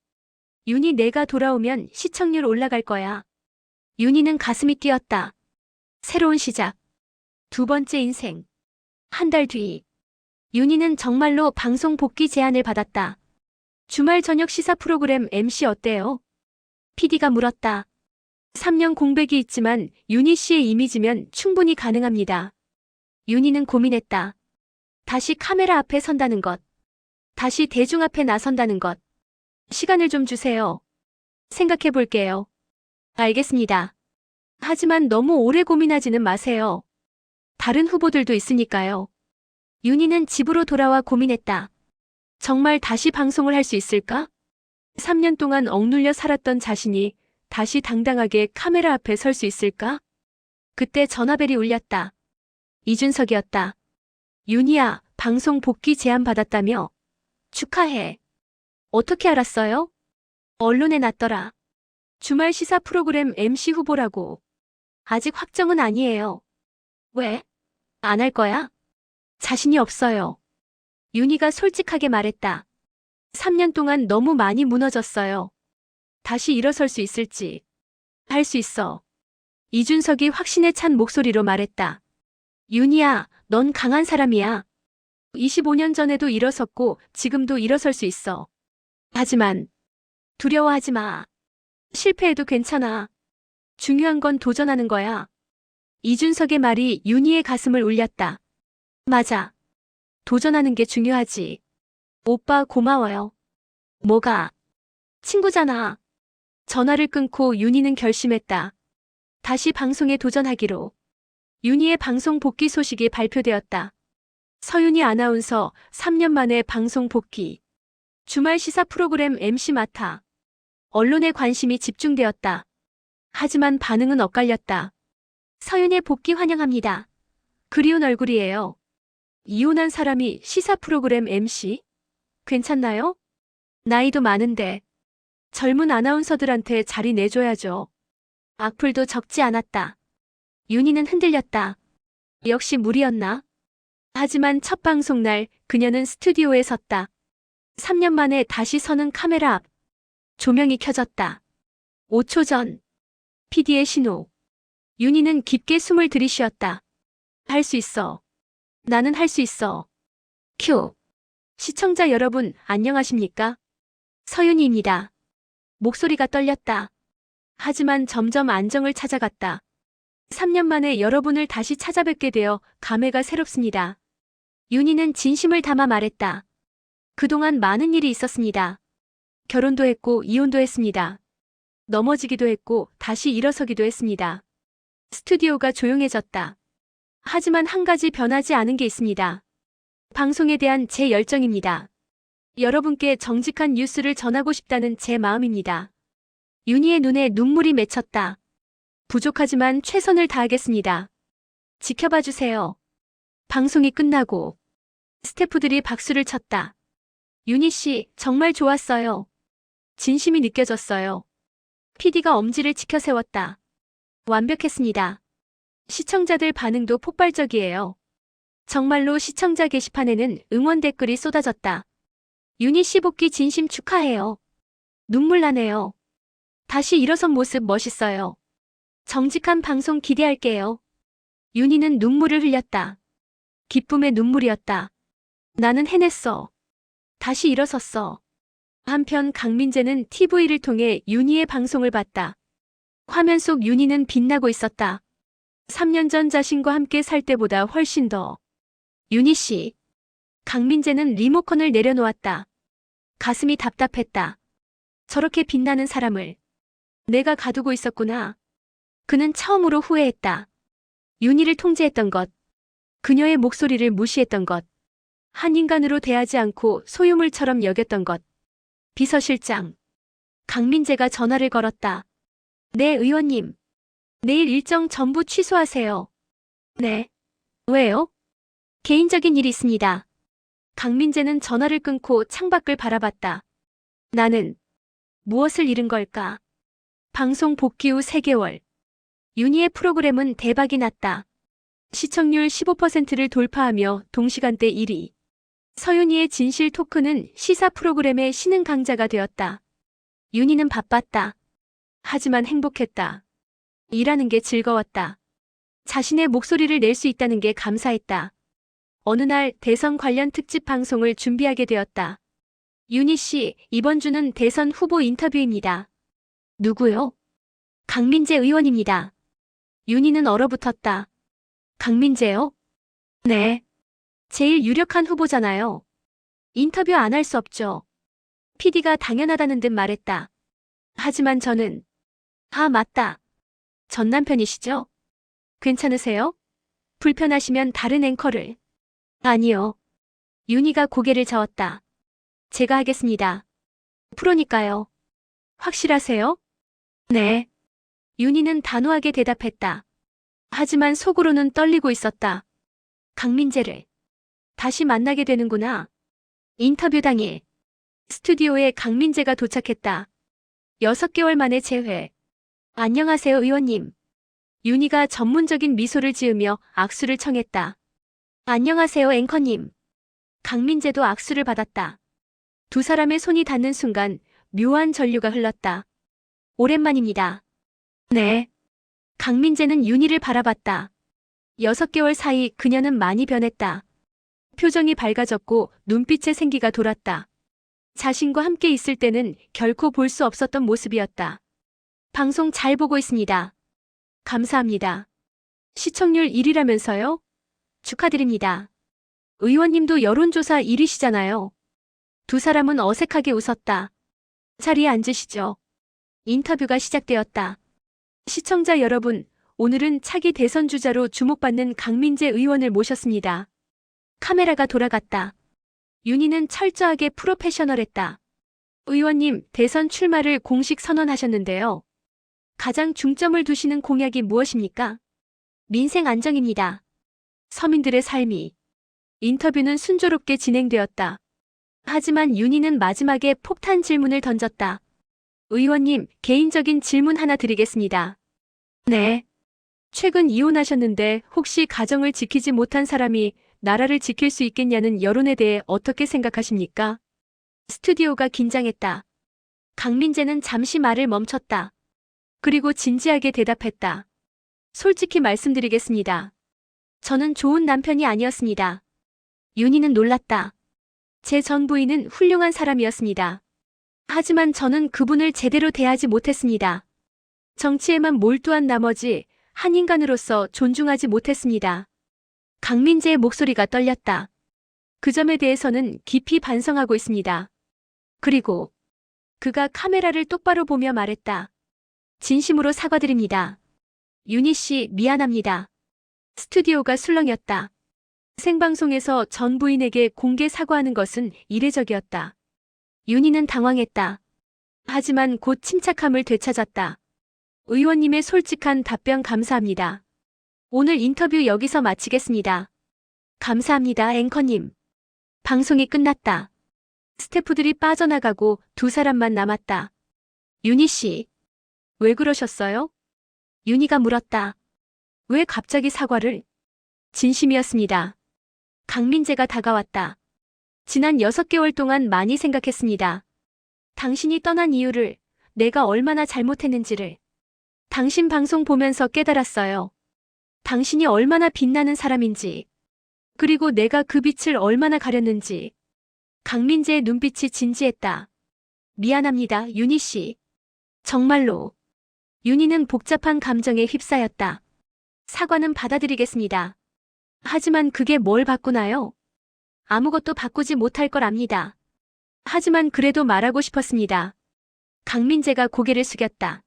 윤희 내가 돌아오면 시청률 올라갈 거야. 윤희는 가슴이 뛰었다. 새로운 시작. 2번째 인생. 한 달 뒤. 윤희는 정말로 방송 복귀 제안을 받았다. 주말 저녁 시사 프로그램 MC 어때요? PD가 물었다. 3년 공백이 있지만 윤희 씨의 이미지면 충분히 가능합니다. 윤희는 고민했다. 다시 카메라 앞에 선다는 것. 다시 대중 앞에 나선다는 것. 시간을 좀 주세요. 생각해 볼게요. 알겠습니다. 하지만 너무 오래 고민하지는 마세요. 다른 후보들도 있으니까요. 윤희는 집으로 돌아와 고민했다. 정말 다시 방송을 할 수 있을까? 3년 동안 억눌려 살았던 자신이 다시 당당하게 카메라 앞에 설 수 있을까? 그때 전화벨이 울렸다. 이준석이었다. 윤희야, 방송 복귀 제안 받았다며? 축하해. 어떻게 알았어요? 언론에 났더라. 주말 시사 프로그램 MC 후보라고. 아직 확정은 아니에요. 왜? 안 할 거야? 자신이 없어요. 윤희가 솔직하게 말했다. 3년 동안 너무 많이 무너졌어요. 다시 일어설 수 있을지. 할 수 있어. 이준석이 확신에 찬 목소리로 말했다. 윤희야, 넌 강한 사람이야. 25년 전에도 일어섰고 지금도 일어설 수 있어. 하지만 두려워하지 마. 실패해도 괜찮아. 중요한 건 도전하는 거야. 이준석의 말이 윤희의 가슴을 울렸다. 맞아. 도전하는 게 중요하지. 오빠 고마워요. 뭐가? 친구잖아. 전화를 끊고 윤희는 결심했다. 다시 방송에 도전하기로. 윤희의 방송 복귀 소식이 발표되었다. 서윤희 아나운서 3년 만에 방송 복귀. 주말 시사 프로그램 MC 맡아. 언론의 관심이 집중되었다. 하지만 반응은 엇갈렸다. 서윤의 복귀 환영합니다. 그리운 얼굴이에요. 이혼한 사람이 시사 프로그램 MC? 괜찮나요? 나이도 많은데. 젊은 아나운서들한테 자리 내줘야죠. 악플도 적지 않았다. 윤희는 흔들렸다. 역시 무리였나? 하지만 첫 방송 날 그녀는 스튜디오에 섰다. 3년 만에 다시 서는 카메라 앞. 조명이 켜졌다. 5초 전. PD의 신호. 윤희는 깊게 숨을 들이쉬었다. 할 수 있어. 나는 할 수 있어. 큐. 시청자 여러분, 안녕하십니까? 서윤희입니다. 목소리가 떨렸다. 하지만 점점 안정을 찾아갔다. 3년 만에 여러분을 다시 찾아뵙게 되어 감회가 새롭습니다. 윤희는 진심을 담아 말했다. 그동안 많은 일이 있었습니다. 결혼도 했고 이혼도 했습니다. 넘어지기도 했고 다시 일어서기도 했습니다. 스튜디오가 조용해졌다. 하지만 한 가지 변하지 않은 게 있습니다. 방송에 대한 제 열정입니다. 여러분께 정직한 뉴스를 전하고 싶다는 제 마음입니다. 윤희의 눈에 눈물이 맺혔다. 부족하지만 최선을 다하겠습니다. 지켜봐 주세요. 방송이 끝나고 스태프들이 박수를 쳤다. 윤희 씨, 정말 좋았어요. 진심이 느껴졌어요. PD가 엄지를 치켜 세웠다. 완벽했습니다. 시청자들 반응도 폭발적이에요. 정말로 시청자 게시판에는 응원 댓글이 쏟아졌다. 윤희 씨 복귀 진심 축하해요. 눈물 나네요. 다시 일어선 모습 멋있어요. 정직한 방송 기대할게요. 윤희는 눈물을 흘렸다. 기쁨의 눈물이었다. 나는 해냈어. 다시 일어섰어. 한편 강민재는 TV를 통해 윤희의 방송을 봤다. 화면 속 윤희는 빛나고 있었다. 3년 전 자신과 함께 살 때보다 훨씬 더. 윤희 씨. 강민재는 리모컨을 내려놓았다. 가슴이 답답했다. 저렇게 빛나는 사람을 내가 가두고 있었구나. 그는 처음으로 후회했다. 윤희를 통제했던 것, 그녀의 목소리를 무시했던 것, 한 인간으로 대하지 않고 소유물처럼 여겼던 것. 비서실장. 강민재가 전화를 걸었다. 네, 의원님. 내일 일정 전부 취소하세요. 네. 왜요? 개인적인 일이 있습니다. 강민재는 전화를 끊고 창밖을 바라봤다. 나는 무엇을 잃은 걸까? 방송 복귀 후 3개월. 윤희의 프로그램은 대박이 났다. 시청률 15%를 돌파하며 동시간대 1위. 서윤희의 진실 토크는 시사 프로그램의 신흥 강자가 되었다. 윤희는 바빴다. 하지만 행복했다. 일하는 게 즐거웠다. 자신의 목소리를 낼 수 있다는 게 감사했다. 어느 날 대선 관련 특집 방송을 준비하게 되었다. 윤희 씨, 이번 주는 대선 후보 인터뷰입니다. 누구요? 강민재 의원입니다. 윤희는 얼어붙었다. 강민재요? 네. 제일 유력한 후보잖아요. 인터뷰 안 할 수 없죠. PD가 당연하다는 듯 말했다. 하지만 저는 맞다. 전 남편이시죠? 괜찮으세요? 불편하시면 다른 앵커를. 아니요. 윤희가 고개를 저었다. 제가 하겠습니다. 프로니까요. 확실하세요? 네. 윤희는 단호하게 대답했다. 하지만 속으로는 떨리고 있었다. 강민재를 다시 만나게 되는구나. 인터뷰 당일 스튜디오에 강민재가 도착했다. 6개월 만에 재회. 안녕하세요, 의원님. 윤희가 전문적인 미소를 지으며 악수를 청했다. 안녕하세요, 앵커님. 강민재도 악수를 받았다. 두 사람의 손이 닿는 순간 묘한 전류가 흘렀다. 오랜만입니다. 네. 강민재는 윤희를 바라봤다. 6개월 사이 그녀는 많이 변했다. 표정이 밝아졌고 눈빛에 생기가 돌았다. 자신과 함께 있을 때는 결코 볼 수 없었던 모습이었다. 방송 잘 보고 있습니다. 감사합니다. 시청률 1위라면서요? 축하드립니다. 의원님도 여론조사 1위시잖아요. 두 사람은 어색하게 웃었다. 자리에 앉으시죠. 인터뷰가 시작되었다. 시청자 여러분, 오늘은 차기 대선 주자로 주목받는 강민재 의원을 모셨습니다. 카메라가 돌아갔다. 윤희는 철저하게 프로페셔널했다. 의원님, 대선 출마를 공식 선언하셨는데요. 가장 중점을 두시는 공약이 무엇입니까? 민생 안정입니다. 서민들의 삶이. 인터뷰는 순조롭게 진행되었다. 하지만 윤희는 마지막에 폭탄 질문을 던졌다. 의원님, 개인적인 질문 하나 드리겠습니다. 네. 최근 이혼하셨는데 혹시 가정을 지키지 못한 사람이 나라를 지킬 수 있겠냐는 여론에 대해 어떻게 생각하십니까? 스튜디오가 긴장했다. 강민재는 잠시 말을 멈췄다. 그리고 진지하게 대답했다. 솔직히 말씀드리겠습니다. 저는 좋은 남편이 아니었습니다. 윤희는 놀랐다. 제 전 부인은 훌륭한 사람이었습니다. 하지만 저는 그분을 제대로 대하지 못했습니다. 정치에만 몰두한 나머지 한 인간으로서 존중하지 못했습니다. 강민재의 목소리가 떨렸다. 그 점에 대해서는 깊이 반성하고 있습니다. 그리고 그가 카메라를 똑바로 보며 말했다. 진심으로 사과드립니다. 윤희 씨, 미안합니다. 스튜디오가 술렁였다. 생방송에서 전 부인에게 공개 사과하는 것은 이례적이었다. 윤희는 당황했다. 하지만 곧 침착함을 되찾았다. 의원님의 솔직한 답변 감사합니다. 오늘 인터뷰 여기서 마치겠습니다. 감사합니다, 앵커님. 방송이 끝났다. 스태프들이 빠져나가고 두 사람만 남았다. 윤희 씨, 왜 그러셨어요? 윤희가 물었다. 왜 갑자기 사과를? 진심이었습니다. 강민재가 다가왔다. 지난 6개월 동안 많이 생각했습니다. 당신이 떠난 이유를, 내가 얼마나 잘못했는지를. 당신 방송 보면서 깨달았어요. 당신이 얼마나 빛나는 사람인지. 그리고 내가 그 빛을 얼마나 가렸는지. 강민재의 눈빛이 진지했다. 미안합니다, 윤희 씨. 정말로. 윤희는 복잡한 감정에 휩싸였다. 사과는 받아들이겠습니다. 하지만 그게 뭘 바꾸나요? 아무것도 바꾸지 못할 걸 압니다. 하지만 그래도 말하고 싶었습니다. 강민재가 고개를 숙였다.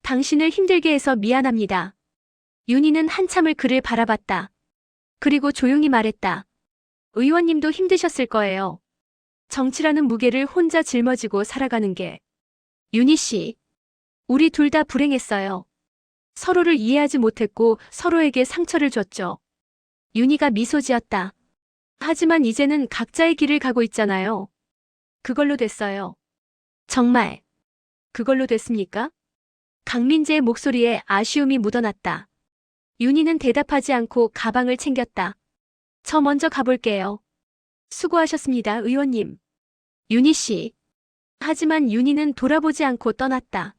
당신을 힘들게 해서 미안합니다. 윤희는 한참을 그를 바라봤다. 그리고 조용히 말했다. 의원님도 힘드셨을 거예요. 정치라는 무게를 혼자 짊어지고 살아가는 게. 윤희 씨, 우리 둘 다 불행했어요. 서로를 이해하지 못했고 서로에게 상처를 줬죠. 윤희가 미소 지었다. 하지만 이제는 각자의 길을 가고 있잖아요. 그걸로 됐어요. 정말 그걸로 됐습니까? 강민재의 목소리에 아쉬움이 묻어났다. 윤희는 대답하지 않고 가방을 챙겼다. 저 먼저 가볼게요. 수고하셨습니다, 의원님. 윤희 씨. 하지만 윤희는 돌아보지 않고 떠났다.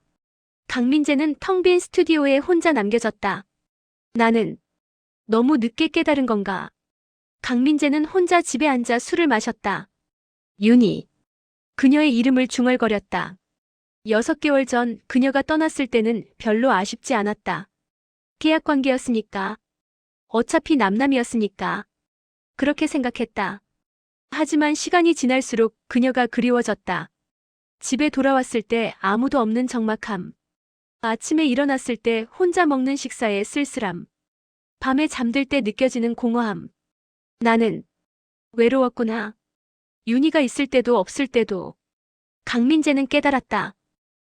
강민재는 텅 빈 스튜디오에 혼자 남겨졌다. 나는 너무 늦게 깨달은 건가? 강민재는 혼자 집에 앉아 술을 마셨다. 윤희. 그녀의 이름을 중얼거렸다. 6개월 전 그녀가 떠났을 때는 별로 아쉽지 않았다. 계약관계였으니까. 어차피 남남이었으니까. 그렇게 생각했다. 하지만 시간이 지날수록 그녀가 그리워졌다. 집에 돌아왔을 때 아무도 없는 적막함. 아침에 일어났을 때 혼자 먹는 식사의 쓸쓸함. 밤에 잠들 때 느껴지는 공허함. 나는 외로웠구나. 윤희가 있을 때도 없을 때도. 강민재는 깨달았다.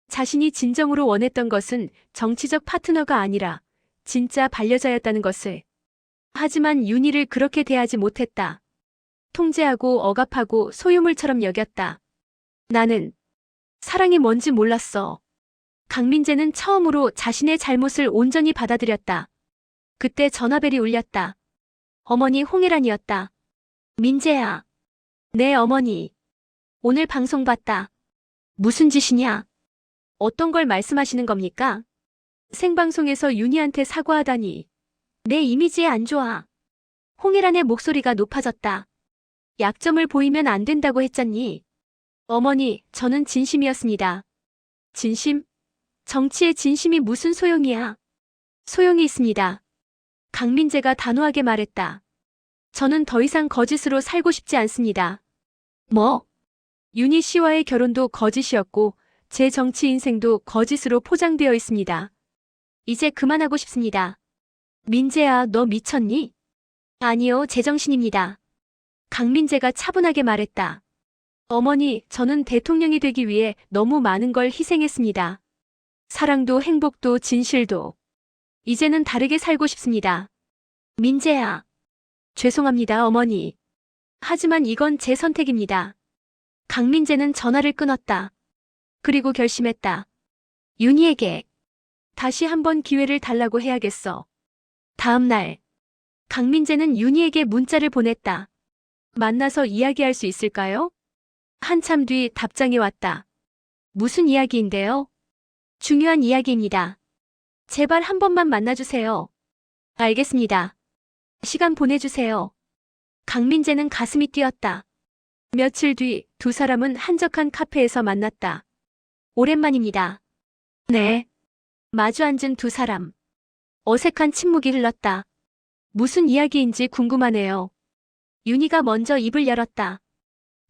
자신이 진정으로 원했던 것은 정치적 파트너가 아니라 진짜 반려자였다는 것을. 하지만 윤희를 그렇게 대하지 못했다. 통제하고 억압하고 소유물처럼 여겼다. 나는 사랑이 뭔지 몰랐어. 강민재는 처음으로 자신의 잘못을 온전히 받아들였다. 그때 전화벨이 울렸다. 어머니 홍혜란이었다. 민재야. 네, 어머니. 오늘 방송 봤다. 무슨 짓이냐? 어떤 걸 말씀하시는 겁니까? 생방송에서 윤희한테 사과하다니. 내 이미지에 안 좋아. 홍혜란의 목소리가 높아졌다. 약점을 보이면 안 된다고 했잖니. 어머니, 저는 진심이었습니다. 진심? 정치의 진심이 무슨 소용이야? 소용이 있습니다. 강민재가 단호하게 말했다. 저는 더 이상 거짓으로 살고 싶지 않습니다. 뭐? 윤희 씨와의 결혼도 거짓이었고 제 정치 인생도 거짓으로 포장되어 있습니다. 이제 그만하고 싶습니다. 민재야, 너 미쳤니? 아니요, 제정신입니다. 강민재가 차분하게 말했다. 어머니, 저는 대통령이 되기 위해 너무 많은 걸 희생했습니다. 사랑도 행복도 진실도. 이제는 다르게 살고 싶습니다. 민재야. 죄송합니다, 어머니. 하지만 이건 제 선택입니다. 강민재는 전화를 끊었다. 그리고 결심했다. 윤희에게 다시 한번 기회를 달라고 해야겠어. 다음 날, 강민재는 윤희에게 문자를 보냈다. 만나서 이야기할 수 있을까요? 한참 뒤 답장이 왔다. 무슨 이야기인데요? 중요한 이야기입니다. 제발 한 번만 만나주세요. 알겠습니다. 시간 보내주세요. 강민재는 가슴이 뛰었다. 며칠 뒤 두 사람은 한적한 카페에서 만났다. 오랜만입니다. 네. 마주 앉은 두 사람. 어색한 침묵이 흘렀다. 무슨 이야기인지 궁금하네요. 윤희가 먼저 입을 열었다.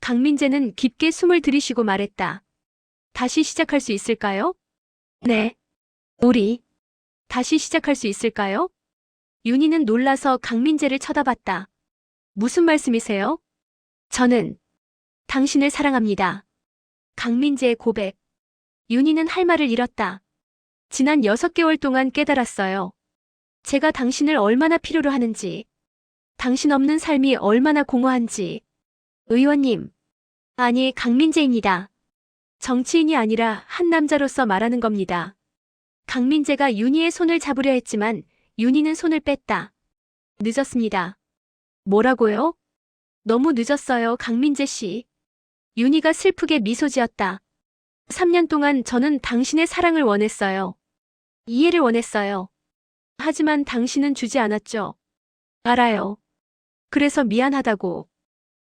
강민재는 깊게 숨을 들이쉬고 말했다. 다시 시작할 수 있을까요? 네. 우리 다시 시작할 수 있을까요? 윤희는 놀라서 강민재를 쳐다봤다. 무슨 말씀이세요? 저는 당신을 사랑합니다. 강민재의 고백. 윤희는 할 말을 잃었다. 지난 6개월 동안 깨달았어요. 제가 당신을 얼마나 필요로 하는지, 당신 없는 삶이 얼마나 공허한지. 의원님. 아니, 강민재입니다. 정치인이 아니라 한 남자로서 말하는 겁니다. 강민재가 윤희의 손을 잡으려 했지만 윤희는 손을 뺐다. 늦었습니다. 뭐라고요? 너무 늦었어요, 강민재 씨. 윤희가 슬프게 미소 지었다. 3년 동안 저는 당신의 사랑을 원했어요. 이해를 원했어요. 하지만 당신은 주지 않았죠. 알아요. 그래서 미안하다고.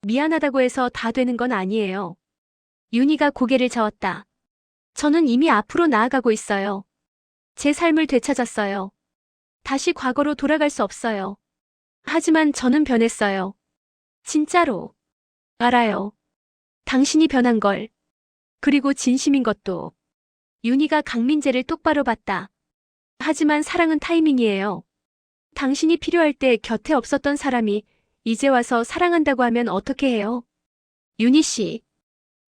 미안하다고 해서 다 되는 건 아니에요. 윤희가 고개를 저었다. 저는 이미 앞으로 나아가고 있어요. 제 삶을 되찾았어요. 다시 과거로 돌아갈 수 없어요. 하지만 저는 변했어요. 진짜로. 알아요. 당신이 변한 걸. 그리고 진심인 것도. 윤희가 강민재를 똑바로 봤다. 하지만 사랑은 타이밍이에요. 당신이 필요할 때 곁에 없었던 사람이 이제 와서 사랑한다고 하면 어떻게 해요? 윤희 씨.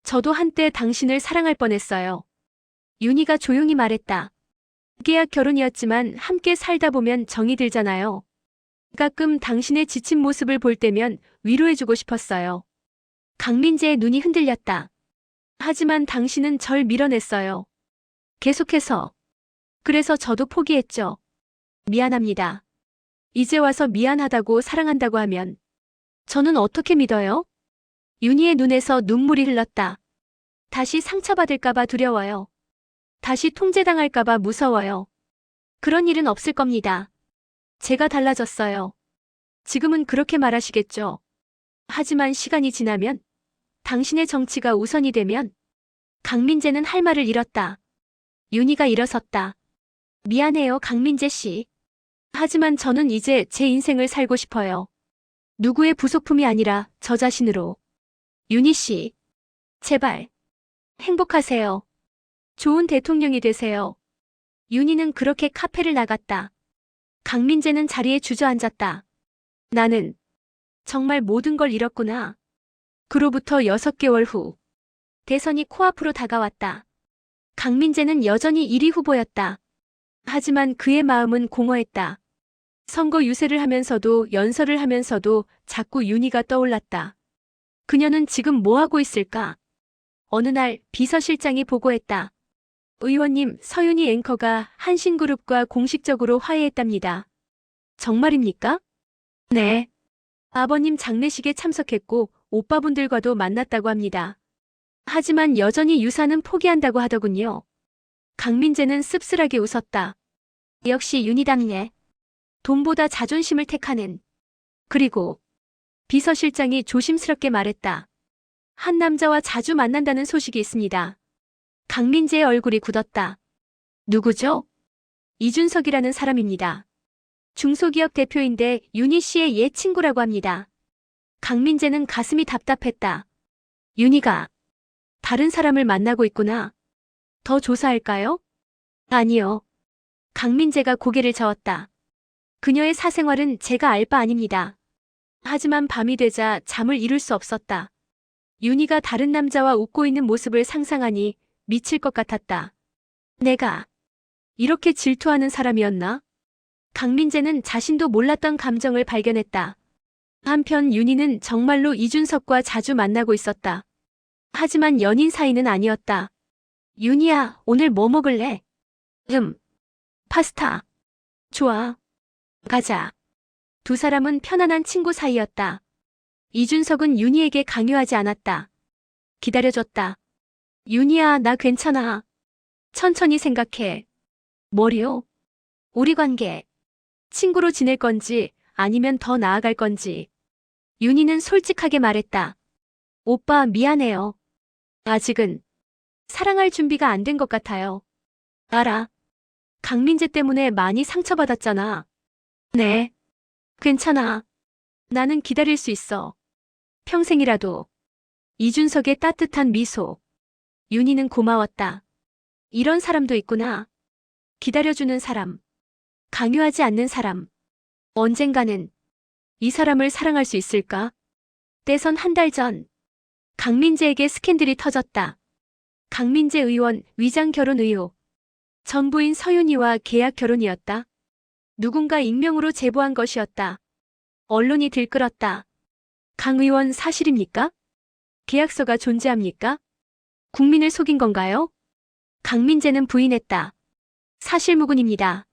저도 한때 당신을 사랑할 뻔했어요. 윤희가 조용히 말했다. 계약 결혼이었지만 함께 살다 보면 정이 들잖아요. 가끔 당신의 지친 모습을 볼 때면 위로해주고 싶었어요. 강민재의 눈이 흔들렸다. 하지만 당신은 절 밀어냈어요. 계속해서. 그래서 저도 포기했죠. 미안합니다. 이제 와서 미안하다고 사랑한다고 하면 저는 어떻게 믿어요? 윤희의 눈에서 눈물이 흘렀다. 다시 상처받을까봐 두려워요. 다시 통제당할까봐 무서워요. 그런 일은 없을 겁니다. 제가 달라졌어요. 지금은 그렇게 말하시겠죠. 하지만 시간이 지나면, 당신의 정치가 우선이 되면, 강민재는 할 말을 잃었다. 윤희가 일어섰다. 미안해요, 강민재 씨. 하지만 저는 이제 제 인생을 살고 싶어요. 누구의 부속품이 아니라 저 자신으로. 윤희 씨. 제발. 행복하세요. 좋은 대통령이 되세요. 윤희는 그렇게 카페를 나갔다. 강민재는 자리에 주저앉았다. 나는 정말 모든 걸 잃었구나. 그로부터 6개월 후. 대선이 코앞으로 다가왔다. 강민재는 여전히 1위 후보였다. 하지만 그의 마음은 공허했다. 선거 유세를 하면서도 연설을 하면서도 자꾸 윤희가 떠올랐다. 그녀는 지금 뭐 하고 있을까? 어느 날 비서실장이 보고했다. 의원님, 서윤희 앵커가 한신그룹과 공식적으로 화해했답니다. 정말입니까? 네. 아버님 장례식에 참석했고 오빠분들과도 만났다고 합니다. 하지만 여전히 유사는 포기한다고 하더군요. 강민재는 씁쓸하게 웃었다. 역시 윤희답네. 돈보다 자존심을 택하는. 그리고 비서실장이 조심스럽게 말했다. 한 남자와 자주 만난다는 소식이 있습니다. 강민재의 얼굴이 굳었다. 누구죠? 이준석이라는 사람입니다. 중소기업 대표인데 윤희 씨의 옛 친구라고 합니다. 강민재는 가슴이 답답했다. 윤희가 다른 사람을 만나고 있구나. 더 조사할까요? 아니요. 강민재가 고개를 저었다. 그녀의 사생활은 제가 알 바 아닙니다. 하지만 밤이 되자 잠을 이룰 수 없었다. 윤희가 다른 남자와 웃고 있는 모습을 상상하니 미칠 것 같았다. 내가 이렇게 질투하는 사람이었나? 강민재는 자신도 몰랐던 감정을 발견했다. 한편 윤희는 정말로 이준석과 자주 만나고 있었다. 하지만 연인 사이는 아니었다. 윤희야, 오늘 뭐 먹을래? 파스타. 좋아. 가자. 두 사람은 편안한 친구 사이였다. 이준석은 윤희에게 강요하지 않았다. 기다려줬다. 윤희야, 나 괜찮아. 천천히 생각해. 뭐요? 우리 관계. 친구로 지낼 건지 아니면 더 나아갈 건지. 윤희는 솔직하게 말했다. 오빠, 미안해요. 아직은 사랑할 준비가 안 된 것 같아요. 알아. 강민재 때문에 많이 상처받았잖아. 네. 괜찮아. 나는 기다릴 수 있어. 평생이라도. 이준석의 따뜻한 미소. 윤희는 고마웠다. 이런 사람도 있구나. 기다려주는 사람. 강요하지 않는 사람. 언젠가는 이 사람을 사랑할 수 있을까? 때선 한 달 전, 강민재에게 스캔들이 터졌다. 강민재 의원 위장 결혼 의혹. 전 부인 서윤이와 계약 결혼이었다. 누군가 익명으로 제보한 것이었다. 언론이 들끓었다. 강 의원 사실입니까? 계약서가 존재합니까? 국민을 속인 건가요? 강민재는 부인했다. 사실무근입니다.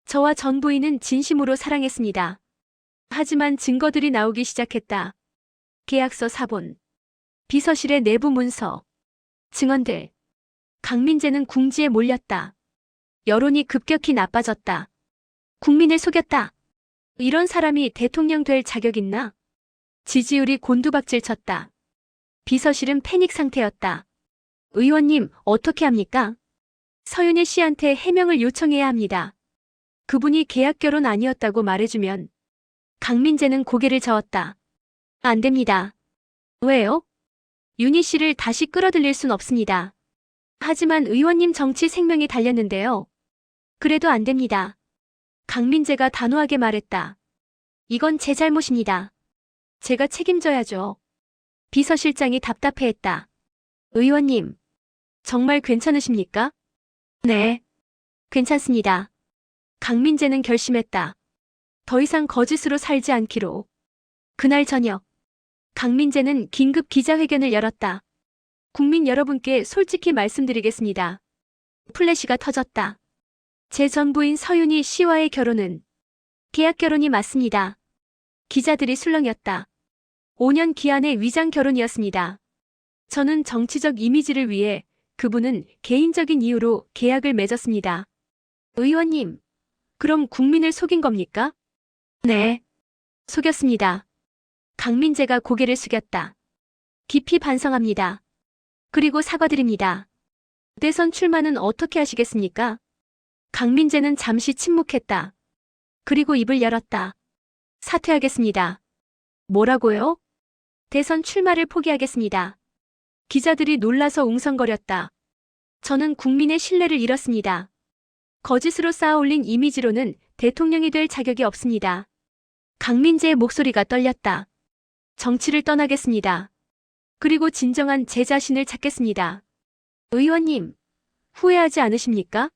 저와 전 부인은 진심으로 사랑했습니다. 하지만 증거들이 나오기 시작했다. 계약서 사본, 비서실의 내부 문서, 증언들. 강민재는 궁지에 몰렸다. 여론이 급격히 나빠졌다. 국민을 속였다. 이런 사람이 대통령 될 자격 있나? 지지율이 곤두박질 쳤다. 비서실은 패닉 상태였다. 의원님, 어떻게 합니까? 서윤희 씨한테 해명을 요청해야 합니다. 그분이 계약 결혼 아니었다고 말해주면. 강민재는 고개를 저었다. 안 됩니다. 왜요? 윤희 씨를 다시 끌어들일 순 없습니다. 하지만 의원님 정치 생명이 달렸는데요. 그래도 안 됩니다. 강민재가 단호하게 말했다. 이건 제 잘못입니다. 제가 책임져야죠. 비서실장이 답답해했다. 의원님, 정말 괜찮으십니까? 네, 괜찮습니다. 강민재는 결심했다. 더 이상 거짓으로 살지 않기로. 그날 저녁, 강민재는 긴급 기자회견을 열었다. 국민 여러분께 솔직히 말씀드리겠습니다. 플래시가 터졌다. 제 전 부인 서윤희 씨와의 결혼은 계약 결혼이 맞습니다. 기자들이 술렁였다. 5년 기한의 위장 결혼이었습니다. 저는 정치적 이미지를 위해, 그분은 개인적인 이유로 계약을 맺었습니다. 의원님, 그럼 국민을 속인 겁니까? 네, 속였습니다. 강민재가 고개를 숙였다. 깊이 반성합니다. 그리고 사과드립니다. 대선 출마는 어떻게 하시겠습니까? 강민재는 잠시 침묵했다. 그리고 입을 열었다. 사퇴하겠습니다. 뭐라고요? 대선 출마를 포기하겠습니다. 기자들이 놀라서 웅성거렸다. 저는 국민의 신뢰를 잃었습니다. 거짓으로 쌓아올린 이미지로는 대통령이 될 자격이 없습니다. 강민재의 목소리가 떨렸다. 정치를 떠나겠습니다. 그리고 진정한 제 자신을 찾겠습니다. 의원님, 후회하지 않으십니까?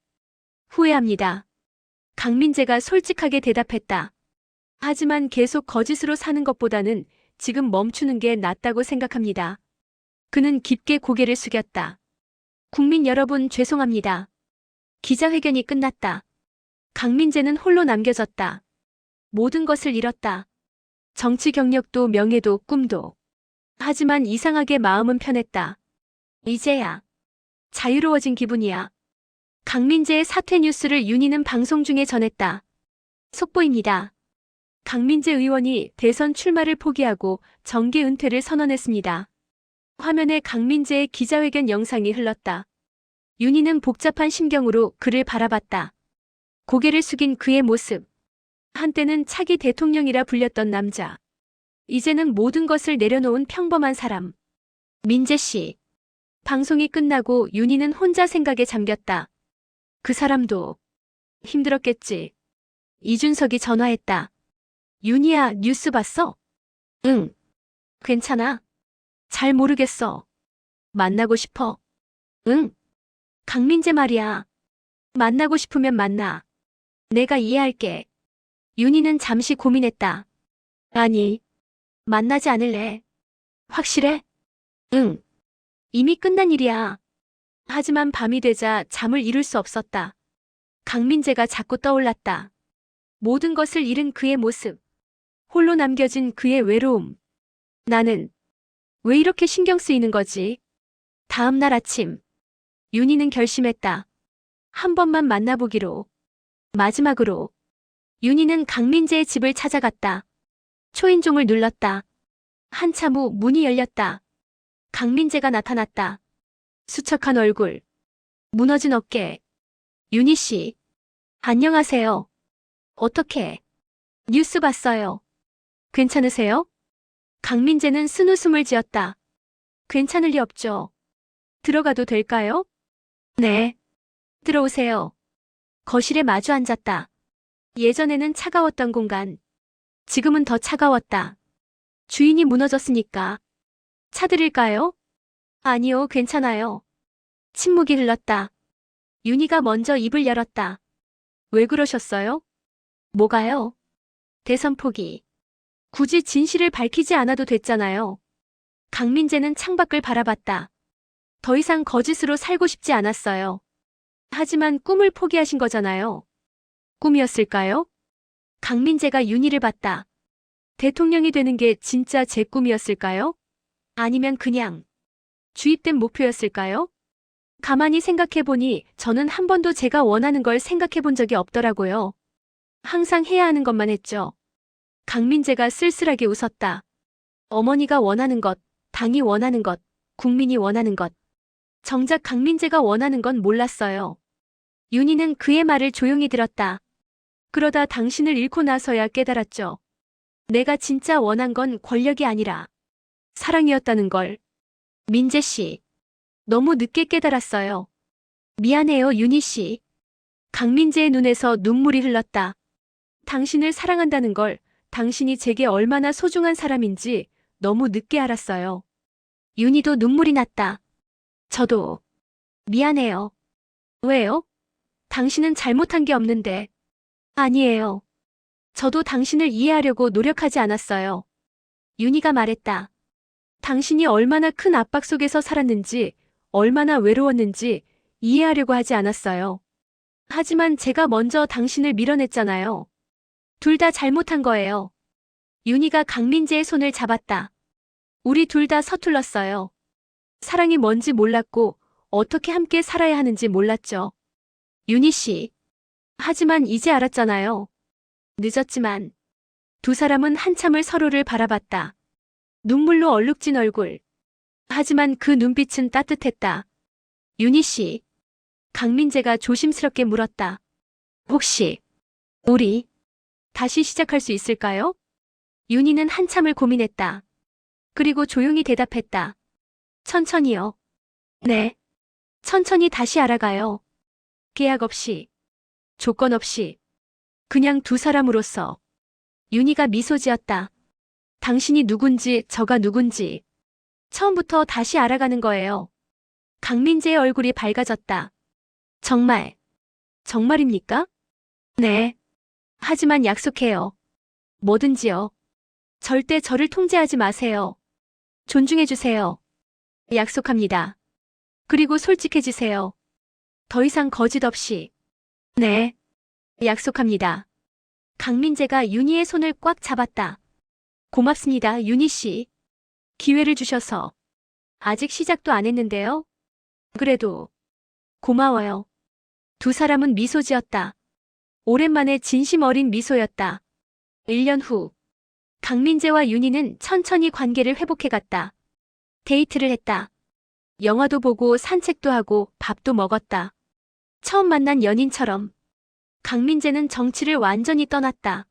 후회합니다. 강민재가 솔직하게 대답했다. 하지만 계속 거짓으로 사는 것보다는 지금 멈추는 게 낫다고 생각합니다. 그는 깊게 고개를 숙였다. 국민 여러분 죄송합니다. 기자회견이 끝났다. 강민재는 홀로 남겨졌다. 모든 것을 잃었다. 정치 경력도 명예도 꿈도. 하지만 이상하게 마음은 편했다. 이제야 자유로워진 기분이야. 강민재의 사퇴 뉴스를 윤희는 방송 중에 전했다. 속보입니다. 강민재 의원이 대선 출마를 포기하고 정계 은퇴를 선언했습니다. 화면에 강민재의 기자회견 영상이 흘렀다. 윤희는 복잡한 심경으로 그를 바라봤다. 고개를 숙인 그의 모습. 한때는 차기 대통령이라 불렸던 남자. 이제는 모든 것을 내려놓은 평범한 사람. 민재 씨. 방송이 끝나고 윤희는 혼자 생각에 잠겼다. 그 사람도 힘들었겠지. 이준석이 전화했다. 윤희야, 뉴스 봤어? 응. 괜찮아? 잘 모르겠어. 만나고 싶어. 응. 강민재 말이야. 만나고 싶으면 만나. 내가 이해할게. 윤희는 잠시 고민했다. 아니, 만나지 않을래. 확실해? 응. 이미 끝난 일이야. 하지만 밤이 되자 잠을 이룰 수 없었다. 강민재가 자꾸 떠올랐다. 모든 것을 잃은 그의 모습. 홀로 남겨진 그의 외로움. 나는 왜 이렇게 신경 쓰이는 거지? 다음 날 아침, 윤희는 결심했다. 한 번만 만나보기로. 마지막으로. 윤희는 강민재의 집을 찾아갔다. 초인종을 눌렀다. 한참 후 문이 열렸다. 강민재가 나타났다. 수척한 얼굴, 무너진 어깨. 윤희 씨, 안녕하세요. 어떻게? 뉴스 봤어요. 괜찮으세요? 강민재는 쓴웃음을 지었다. 괜찮을 리 없죠. 들어가도 될까요? 네. 들어오세요. 거실에 마주 앉았다. 예전에는 차가웠던 공간. 지금은 더 차가웠다. 주인이 무너졌으니까. 차 드릴까요? 아니요, 괜찮아요. 침묵이 흘렀다. 윤희가 먼저 입을 열었다. 왜 그러셨어요? 뭐가요? 대선 포기. 굳이 진실을 밝히지 않아도 됐잖아요. 강민재는 창밖을 바라봤다. 더 이상 거짓으로 살고 싶지 않았어요. 하지만 꿈을 포기하신 거잖아요. 꿈이었을까요? 강민재가 윤희를 봤다. 대통령이 되는 게 진짜 제 꿈이었을까요? 아니면 그냥 주입된 목표였을까요? 가만히 생각해보니 저는 한 번도 제가 원하는 걸 생각해본 적이 없더라고요. 항상 해야 하는 것만 했죠. 강민재가 쓸쓸하게 웃었다. 어머니가 원하는 것, 당이 원하는 것, 국민이 원하는 것. 정작 강민재가 원하는 건 몰랐어요. 윤희는 그의 말을 조용히 들었다. 그러다 당신을 잃고 나서야 깨달았죠. 내가 진짜 원한 건 권력이 아니라 사랑이었다는 걸. 민재 씨, 너무 늦게 깨달았어요. 미안해요, 윤희 씨. 강민재의 눈에서 눈물이 흘렀다. 당신을 사랑한다는 걸, 당신이 제게 얼마나 소중한 사람인지 너무 늦게 알았어요. 윤희도 눈물이 났다. 저도 미안해요. 왜요? 당신은 잘못한 게 없는데. 아니에요. 저도 당신을 이해하려고 노력하지 않았어요. 윤희가 말했다. 당신이 얼마나 큰 압박 속에서 살았는지, 얼마나 외로웠는지 이해하려고 하지 않았어요. 하지만 제가 먼저 당신을 밀어냈잖아요. 둘 다 잘못한 거예요. 윤희가 강민재의 손을 잡았다. 우리 둘 다 서툴렀어요. 사랑이 뭔지 몰랐고 어떻게 함께 살아야 하는지 몰랐죠. 윤희 씨. 하지만 이제 알았잖아요. 늦었지만. 두 사람은 한참을 서로를 바라봤다. 눈물로 얼룩진 얼굴. 하지만 그 눈빛은 따뜻했다. 윤희 씨. 강민재가 조심스럽게 물었다. 혹시 우리 다시 시작할 수 있을까요? 윤희는 한참을 고민했다. 그리고 조용히 대답했다. 천천히요. 네. 천천히 다시 알아가요. 계약 없이. 조건 없이. 그냥 두 사람으로서. 윤희가 미소 지었다. 당신이 누군지 저가 누군지. 처음부터 다시 알아가는 거예요. 강민재의 얼굴이 밝아졌다. 정말. 정말입니까? 네. 하지만 약속해요. 뭐든지요. 절대 저를 통제하지 마세요. 존중해주세요. 약속합니다. 그리고 솔직해지세요. 더 이상 거짓 없이. 네. 약속합니다. 강민재가 윤희의 손을 꽉 잡았다. 고맙습니다, 윤희 씨. 기회를 주셔서. 아직 시작도 안 했는데요. 그래도 고마워요. 두 사람은 미소 지었다. 오랜만에 진심 어린 미소였다. 1년 후, 강민재와 윤희는 천천히 관계를 회복해갔다. 데이트를 했다. 영화도 보고 산책도 하고 밥도 먹었다. 처음 만난 연인처럼. 강민재는 정치를 완전히 떠났다.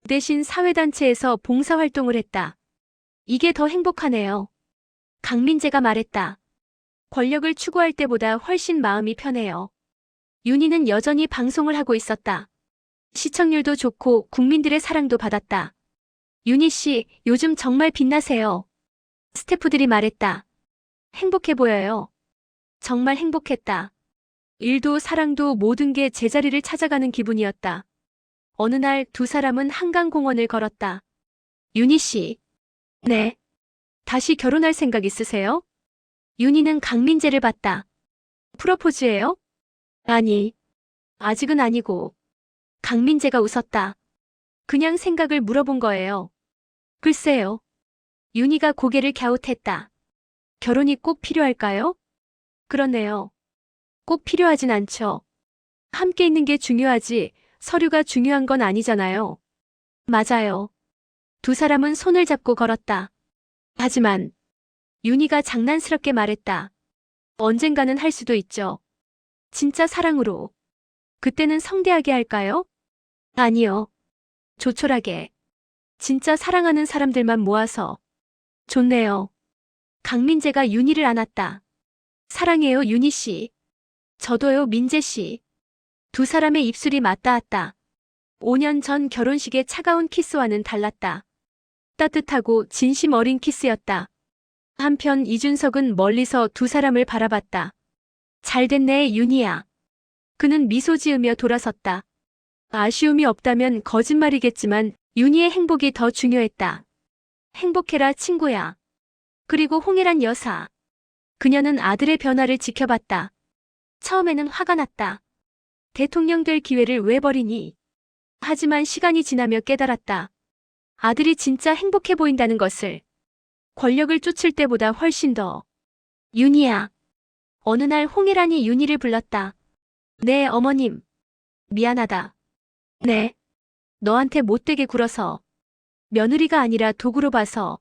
대신 사회단체에서 봉사활동을 했다. 이게 더 행복하네요. 강민재가 말했다. 권력을 추구할 때보다 훨씬 마음이 편해요. 윤희는 여전히 방송을 하고 있었다. 시청률도 좋고 국민들의 사랑도 받았다. 윤희 씨, 요즘 정말 빛나세요. 스태프들이 말했다. 행복해 보여요. 정말 행복했다. 일도 사랑도 모든 게 제자리를 찾아가는 기분이었다. 어느 날 두 사람은 한강공원을 걸었다. 윤희 씨. 네. 다시 결혼할 생각 있으세요? 윤희는 강민재를 봤다. 프로포즈예요? 아니. 아직은 아니고. 강민재가 웃었다. 그냥 생각을 물어본 거예요. 글쎄요. 윤희가 고개를 갸웃했다. 결혼이 꼭 필요할까요? 그렇네요. 꼭 필요하진 않죠. 함께 있는 게 중요하지 서류가 중요한 건 아니잖아요. 맞아요. 두 사람은 손을 잡고 걸었다. 하지만 윤희가 장난스럽게 말했다. 언젠가는 할 수도 있죠. 진짜 사랑으로. 그때는 성대하게 할까요? 아니요. 조촐하게. 진짜 사랑하는 사람들만 모아서. 좋네요. 강민재가 윤희를 안았다. 사랑해요, 윤희 씨. 저도요, 민재 씨. 두 사람의 입술이 맞닿았다. 5년 전 결혼식의 차가운 키스와는 달랐다. 따뜻하고 진심 어린 키스였다. 한편 이준석은 멀리서 두 사람을 바라봤다. 잘됐네, 윤희야. 그는 미소 지으며 돌아섰다. 아쉬움이 없다면 거짓말이겠지만 윤희의 행복이 더 중요했다. 행복해라, 친구야. 그리고 홍혜란 여사. 그녀는 아들의 변화를 지켜봤다. 처음에는 화가 났다. 대통령 될 기회를 왜 버리니? 하지만 시간이 지나며 깨달았다. 아들이 진짜 행복해 보인다는 것을. 권력을 쫓을 때보다 훨씬 더. 윤희야. 어느 날 홍혜란이 윤희를 불렀다. 네, 어머님. 미안하다. 네. 너한테 못되게 굴어서. 며느리가 아니라 도구로 봐서.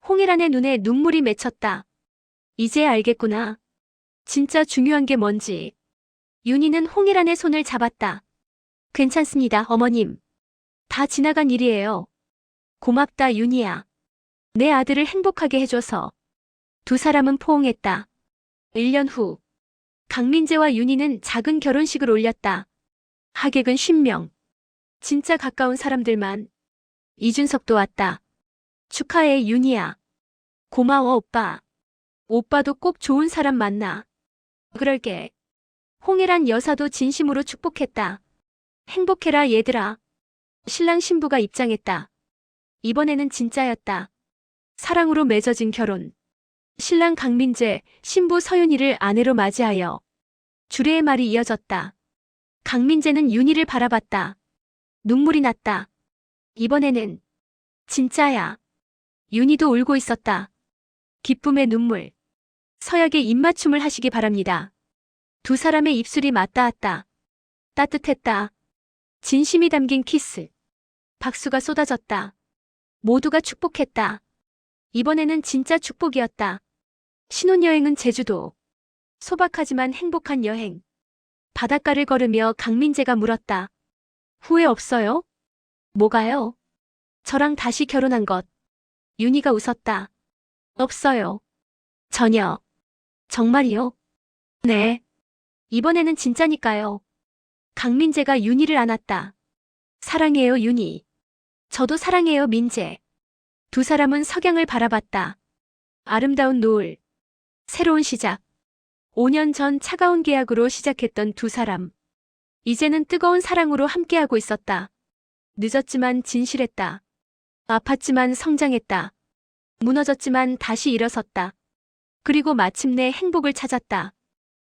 홍혜란의 눈에 눈물이 맺혔다. 이제 알겠구나. 진짜 중요한 게 뭔지. 윤희는 홍혜란의 손을 잡았다. 괜찮습니다, 어머님. 다 지나간 일이에요. 고맙다, 윤희야. 내 아들을 행복하게 해줘서. 두 사람은 포옹했다. 1년 후. 강민재와 윤희는 작은 결혼식을 올렸다. 하객은 50명. 진짜 가까운 사람들만. 이준석도 왔다. 축하해, 윤희야. 고마워, 오빠. 오빠도 꼭 좋은 사람 만나. 그럴게. 홍혜란 여사도 진심으로 축복했다. 행복해라, 얘들아. 신랑 신부가 입장했다. 이번에는 진짜였다. 사랑으로 맺어진 결혼. 신랑 강민재, 신부 서윤희를 아내로 맞이하여 주례의 말이 이어졌다. 강민재는 윤희를 바라봤다. 눈물이 났다. 이번에는 진짜야. 윤희도 울고 있었다. 기쁨의 눈물. 서약의 입맞춤을 하시기 바랍니다. 두 사람의 입술이 맞닿았다. 따뜻했다. 진심이 담긴 키스. 박수가 쏟아졌다. 모두가 축복했다. 이번에는 진짜 축복이었다. 신혼여행은 제주도. 소박하지만 행복한 여행. 바닷가를 걸으며 강민재가 물었다. 후회 없어요? 뭐가요? 저랑 다시 결혼한 것. 윤희가 웃었다. 없어요. 전혀. 정말이요? 네. 이번에는 진짜니까요. 강민재가 윤희를 안았다. 사랑해요, 윤희. 저도 사랑해요, 민재. 두 사람은 석양을 바라봤다. 아름다운 노을. 새로운 시작. 5년 전 차가운 계약으로 시작했던 두 사람. 이제는 뜨거운 사랑으로 함께하고 있었다. 늦었지만 진실했다. 아팠지만 성장했다. 무너졌지만 다시 일어섰다. 그리고 마침내 행복을 찾았다.